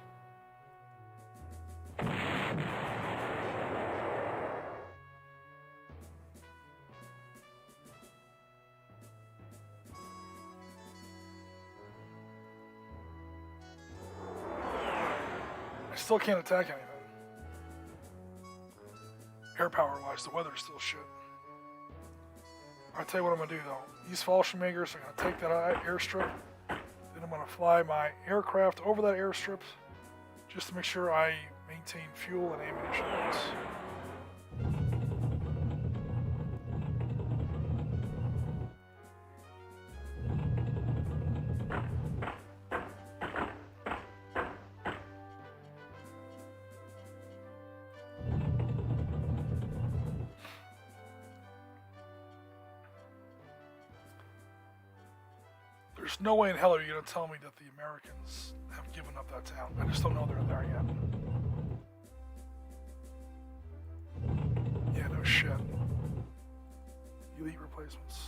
I still can't attack anything. Air power wise, the weather's still shit. I'll tell you what I'm gonna do though. These Fallschirmjägers are gonna take that airstrip. Then I'm gonna fly my aircraft over that airstrip just to make sure I maintain fuel and ammunition loads. There's no way in hell are you going to tell me that the Americans have given up that town. I just don't know they're there yet. Yeah, no shit. Elite replacements.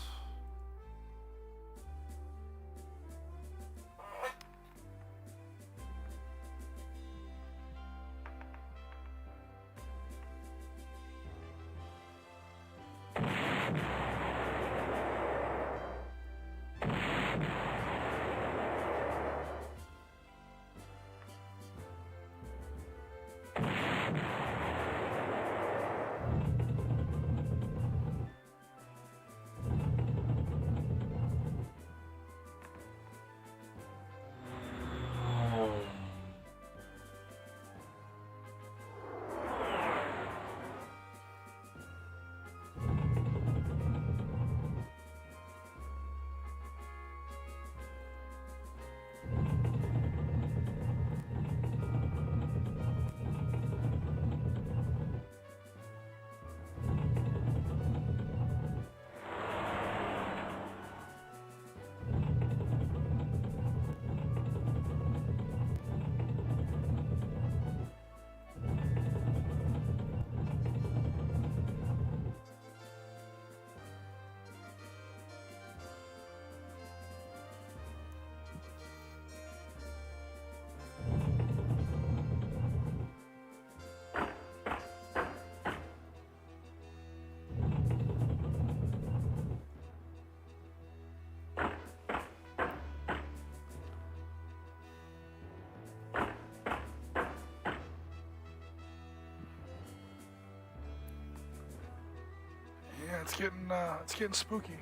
It's getting spooky.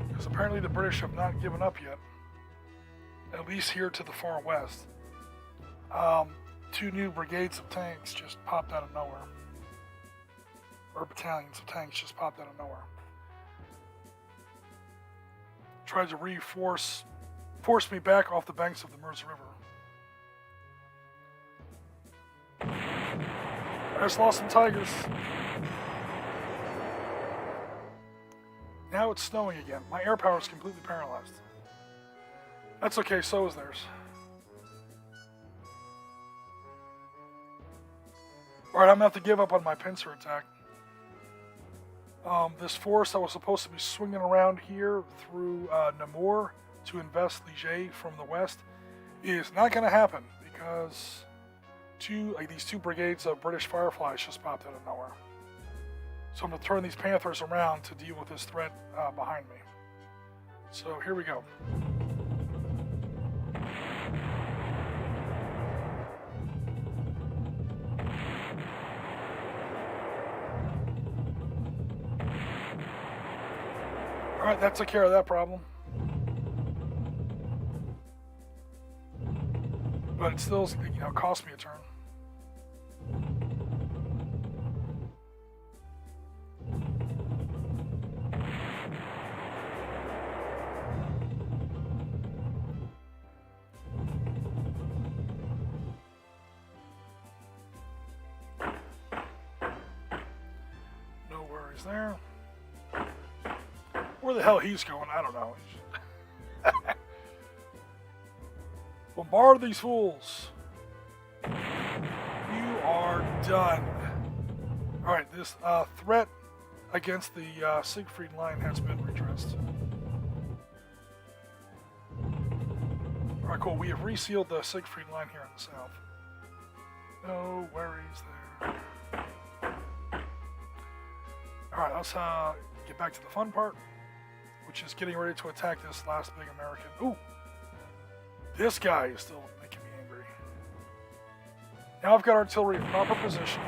Because apparently the British have not given up yet. at least here to the far west. 2 new brigades of tanks just popped out of nowhere. Or battalions of tanks just popped out of nowhere. Tried to force me back off the banks of the Meuse River. I just lost some tigers. Now it's snowing again. My air power is completely paralyzed. That's okay, so is theirs. Alright, I'm gonna have to give up on my pincer attack. This force that was supposed to be swinging around here through Namur to invest Ligier from the west is not gonna happen because these 2 brigades of British Fireflies just popped out of nowhere. So I'm gonna turn these Panthers around to deal with this threat behind me. So here we go. Alright, that took care of that problem. But it still, cost me a turn. No worries there. Where the hell he's going, I don't know. Bombard these fools. You are done. Alright, this threat against the Siegfried line has been redressed. Alright, cool. We have resealed the Siegfried line here in the south. No worries there. Alright, let's get back to the fun part, which is getting ready to attack this last big American. Ooh! This guy is still making me angry. Now I've got artillery in proper position.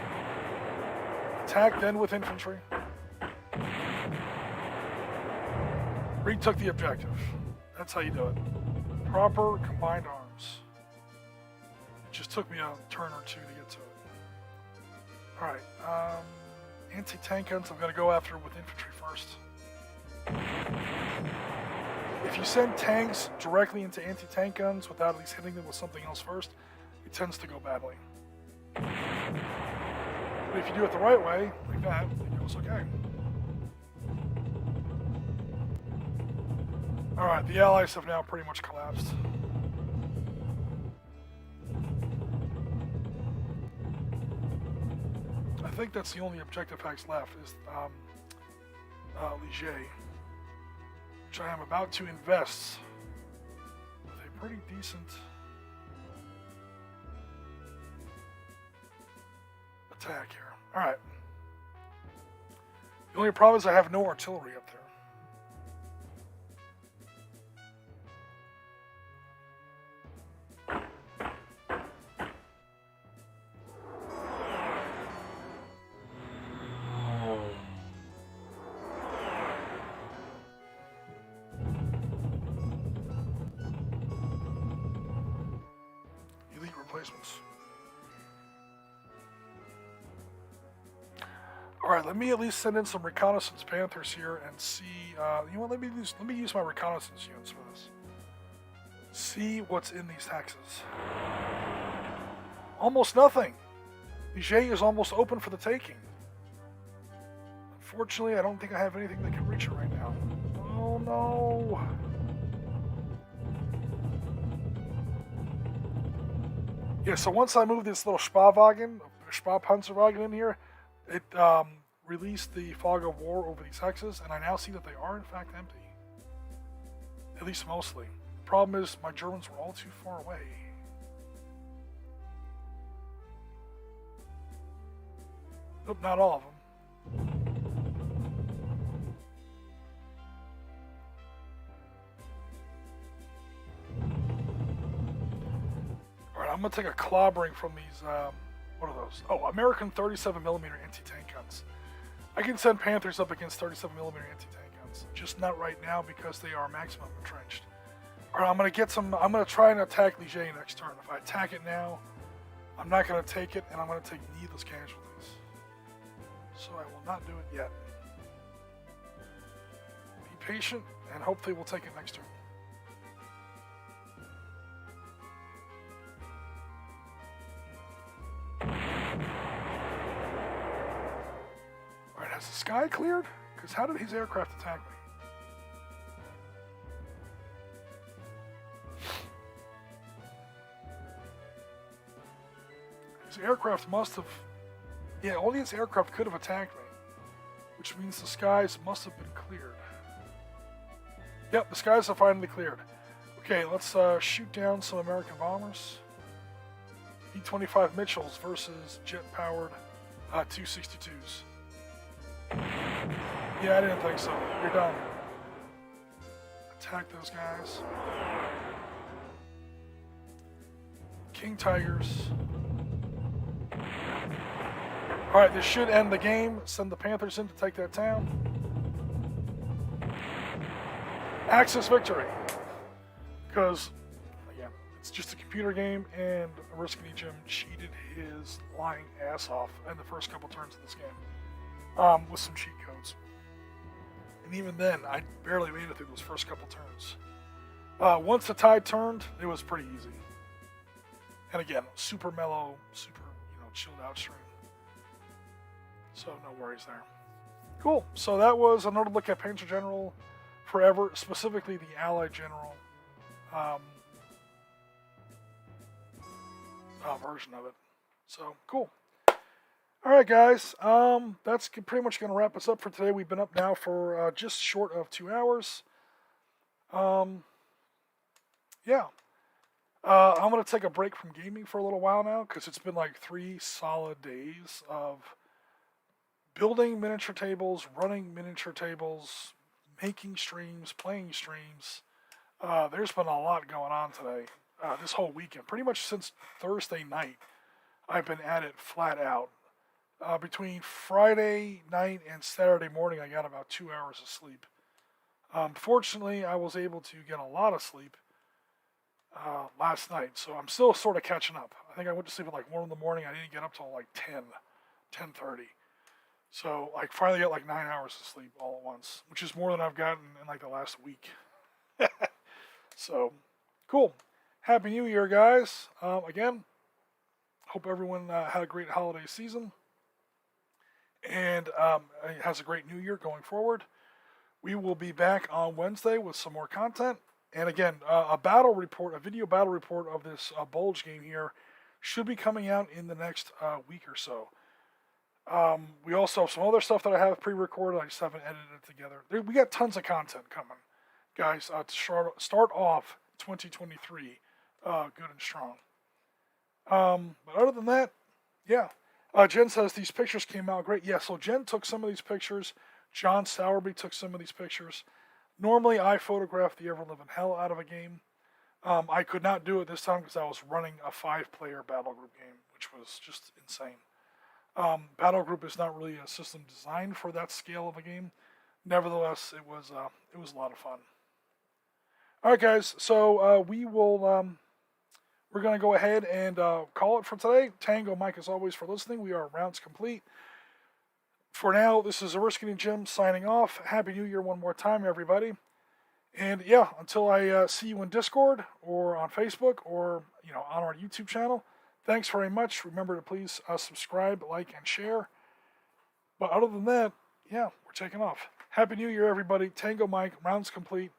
Attack then with infantry. Retook the objective. That's how you do it. Proper combined arms. It just took me a turn or 2 to get to it. Alright, anti-tank guns I'm going to go after with infantry first. If you send tanks directly into anti-tank guns without at least hitting them with something else first, it tends to go badly. But if you do it the right way, like that, it goes okay. Alright, the Allies have now pretty much collapsed. I think that's the only objective hacks left, is Ligier, which I am about to invest with a pretty decent attack here. Alright. The only problem is I have no artillery up there. Alright, let me at least send in some reconnaissance Panthers here and see, you know what, let me use my reconnaissance units for this. See what's in these hexes. Almost nothing. Ligier is almost open for the taking. Unfortunately, I don't think I have anything that can reach it right now. Oh no. Yeah, so once I move this little Spa-Panzerwagen in here, it released the fog of war over these hexes, and I now see that they are in fact empty. At least mostly. The problem is my Germans were all too far away. Nope, not all of them. Alright, I'm going to take a clobbering from these, what are those? Oh, American 37mm anti-tank guns. I can send Panthers up against 37mm anti-tank guns. Just not right now because they are maximum entrenched. Alright, I'm going to try and attack Ligier next turn. If I attack it now, I'm not going to take it, and I'm going to take needless casualties. So I will not do it yet. Be patient, and hopefully we'll take it next turn. Alright, has the sky cleared? Because how did his aircraft attack me? His aircraft must have... Yeah, all these aircraft could have attacked me. Which means the skies must have been cleared. Yep, the skies are finally cleared. Okay, let's shoot down some American bombers. B-25 Mitchells versus jet-powered 262s. Yeah, I didn't think so. You're done. Attack those guys. King Tigers. Alright, this should end the game. Send the Panthers in to take that town. Axis victory. Because, again, it's just a computer game, and Risky Jim cheated his lying ass off in the first couple turns of this game. With some cheat codes. And even then, I barely made it through those first couple turns. Once the tide turned, it was pretty easy. And again, super mellow, super, chilled out stream. So no worries there. Cool. So that was another look at Panzer General Forever, specifically the Allied General version of it. So cool. All right, guys. That's pretty much going to wrap us up for today. We've been up now for just short of 2 hours. Yeah. I'm going to take a break from gaming for a little while now because it's been like 3 solid days of building miniature tables, running miniature tables, making streams, playing streams. There's been a lot going on today, this whole weekend. Pretty much since Thursday night, I've been at it flat out. Between Friday night and Saturday morning, I got about 2 hours of sleep. Fortunately, I was able to get a lot of sleep last night, so I'm still sort of catching up. I think I went to sleep at like 1 in the morning. I didn't get up till like 10:30. So I finally got like 9 hours of sleep all at once, which is more than I've gotten in like the last week. So, cool. Happy New Year, guys. Again, hope everyone had a great holiday season and has a great New Year going forward. We will be back on Wednesday with some more content. And again, a video battle report of this Bulge game here should be coming out in the next week or so. We also have some other stuff that I have pre-recorded. I just haven't edited it together. We got tons of content coming, guys, to start off 2023 good and strong. But other than that, yeah. Jen says these pictures came out great. Yeah, so Jen took some of these pictures. John Sowerby took some of these pictures. Normally, I photograph the ever-living hell out of a game. I could not do it this time because I was running a 5-player battle group game, which was just insane. Battle group is not really a system designed for that scale of a game. Nevertheless, it was a lot of fun. All right, guys. So we're going to go ahead and call it for today. Tango Mike, as always, for listening. We are rounds complete. For now, this is Erskine Jim signing off. Happy New Year one more time, everybody. And yeah, until I see you in Discord or on Facebook or on our YouTube channel. Thanks very much. Remember to please subscribe, like, and share. But other than that, yeah, we're taking off. Happy New Year, everybody. Tango Mike, rounds complete.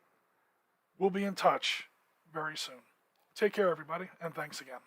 We'll be in touch very soon. Take care, everybody, and thanks again.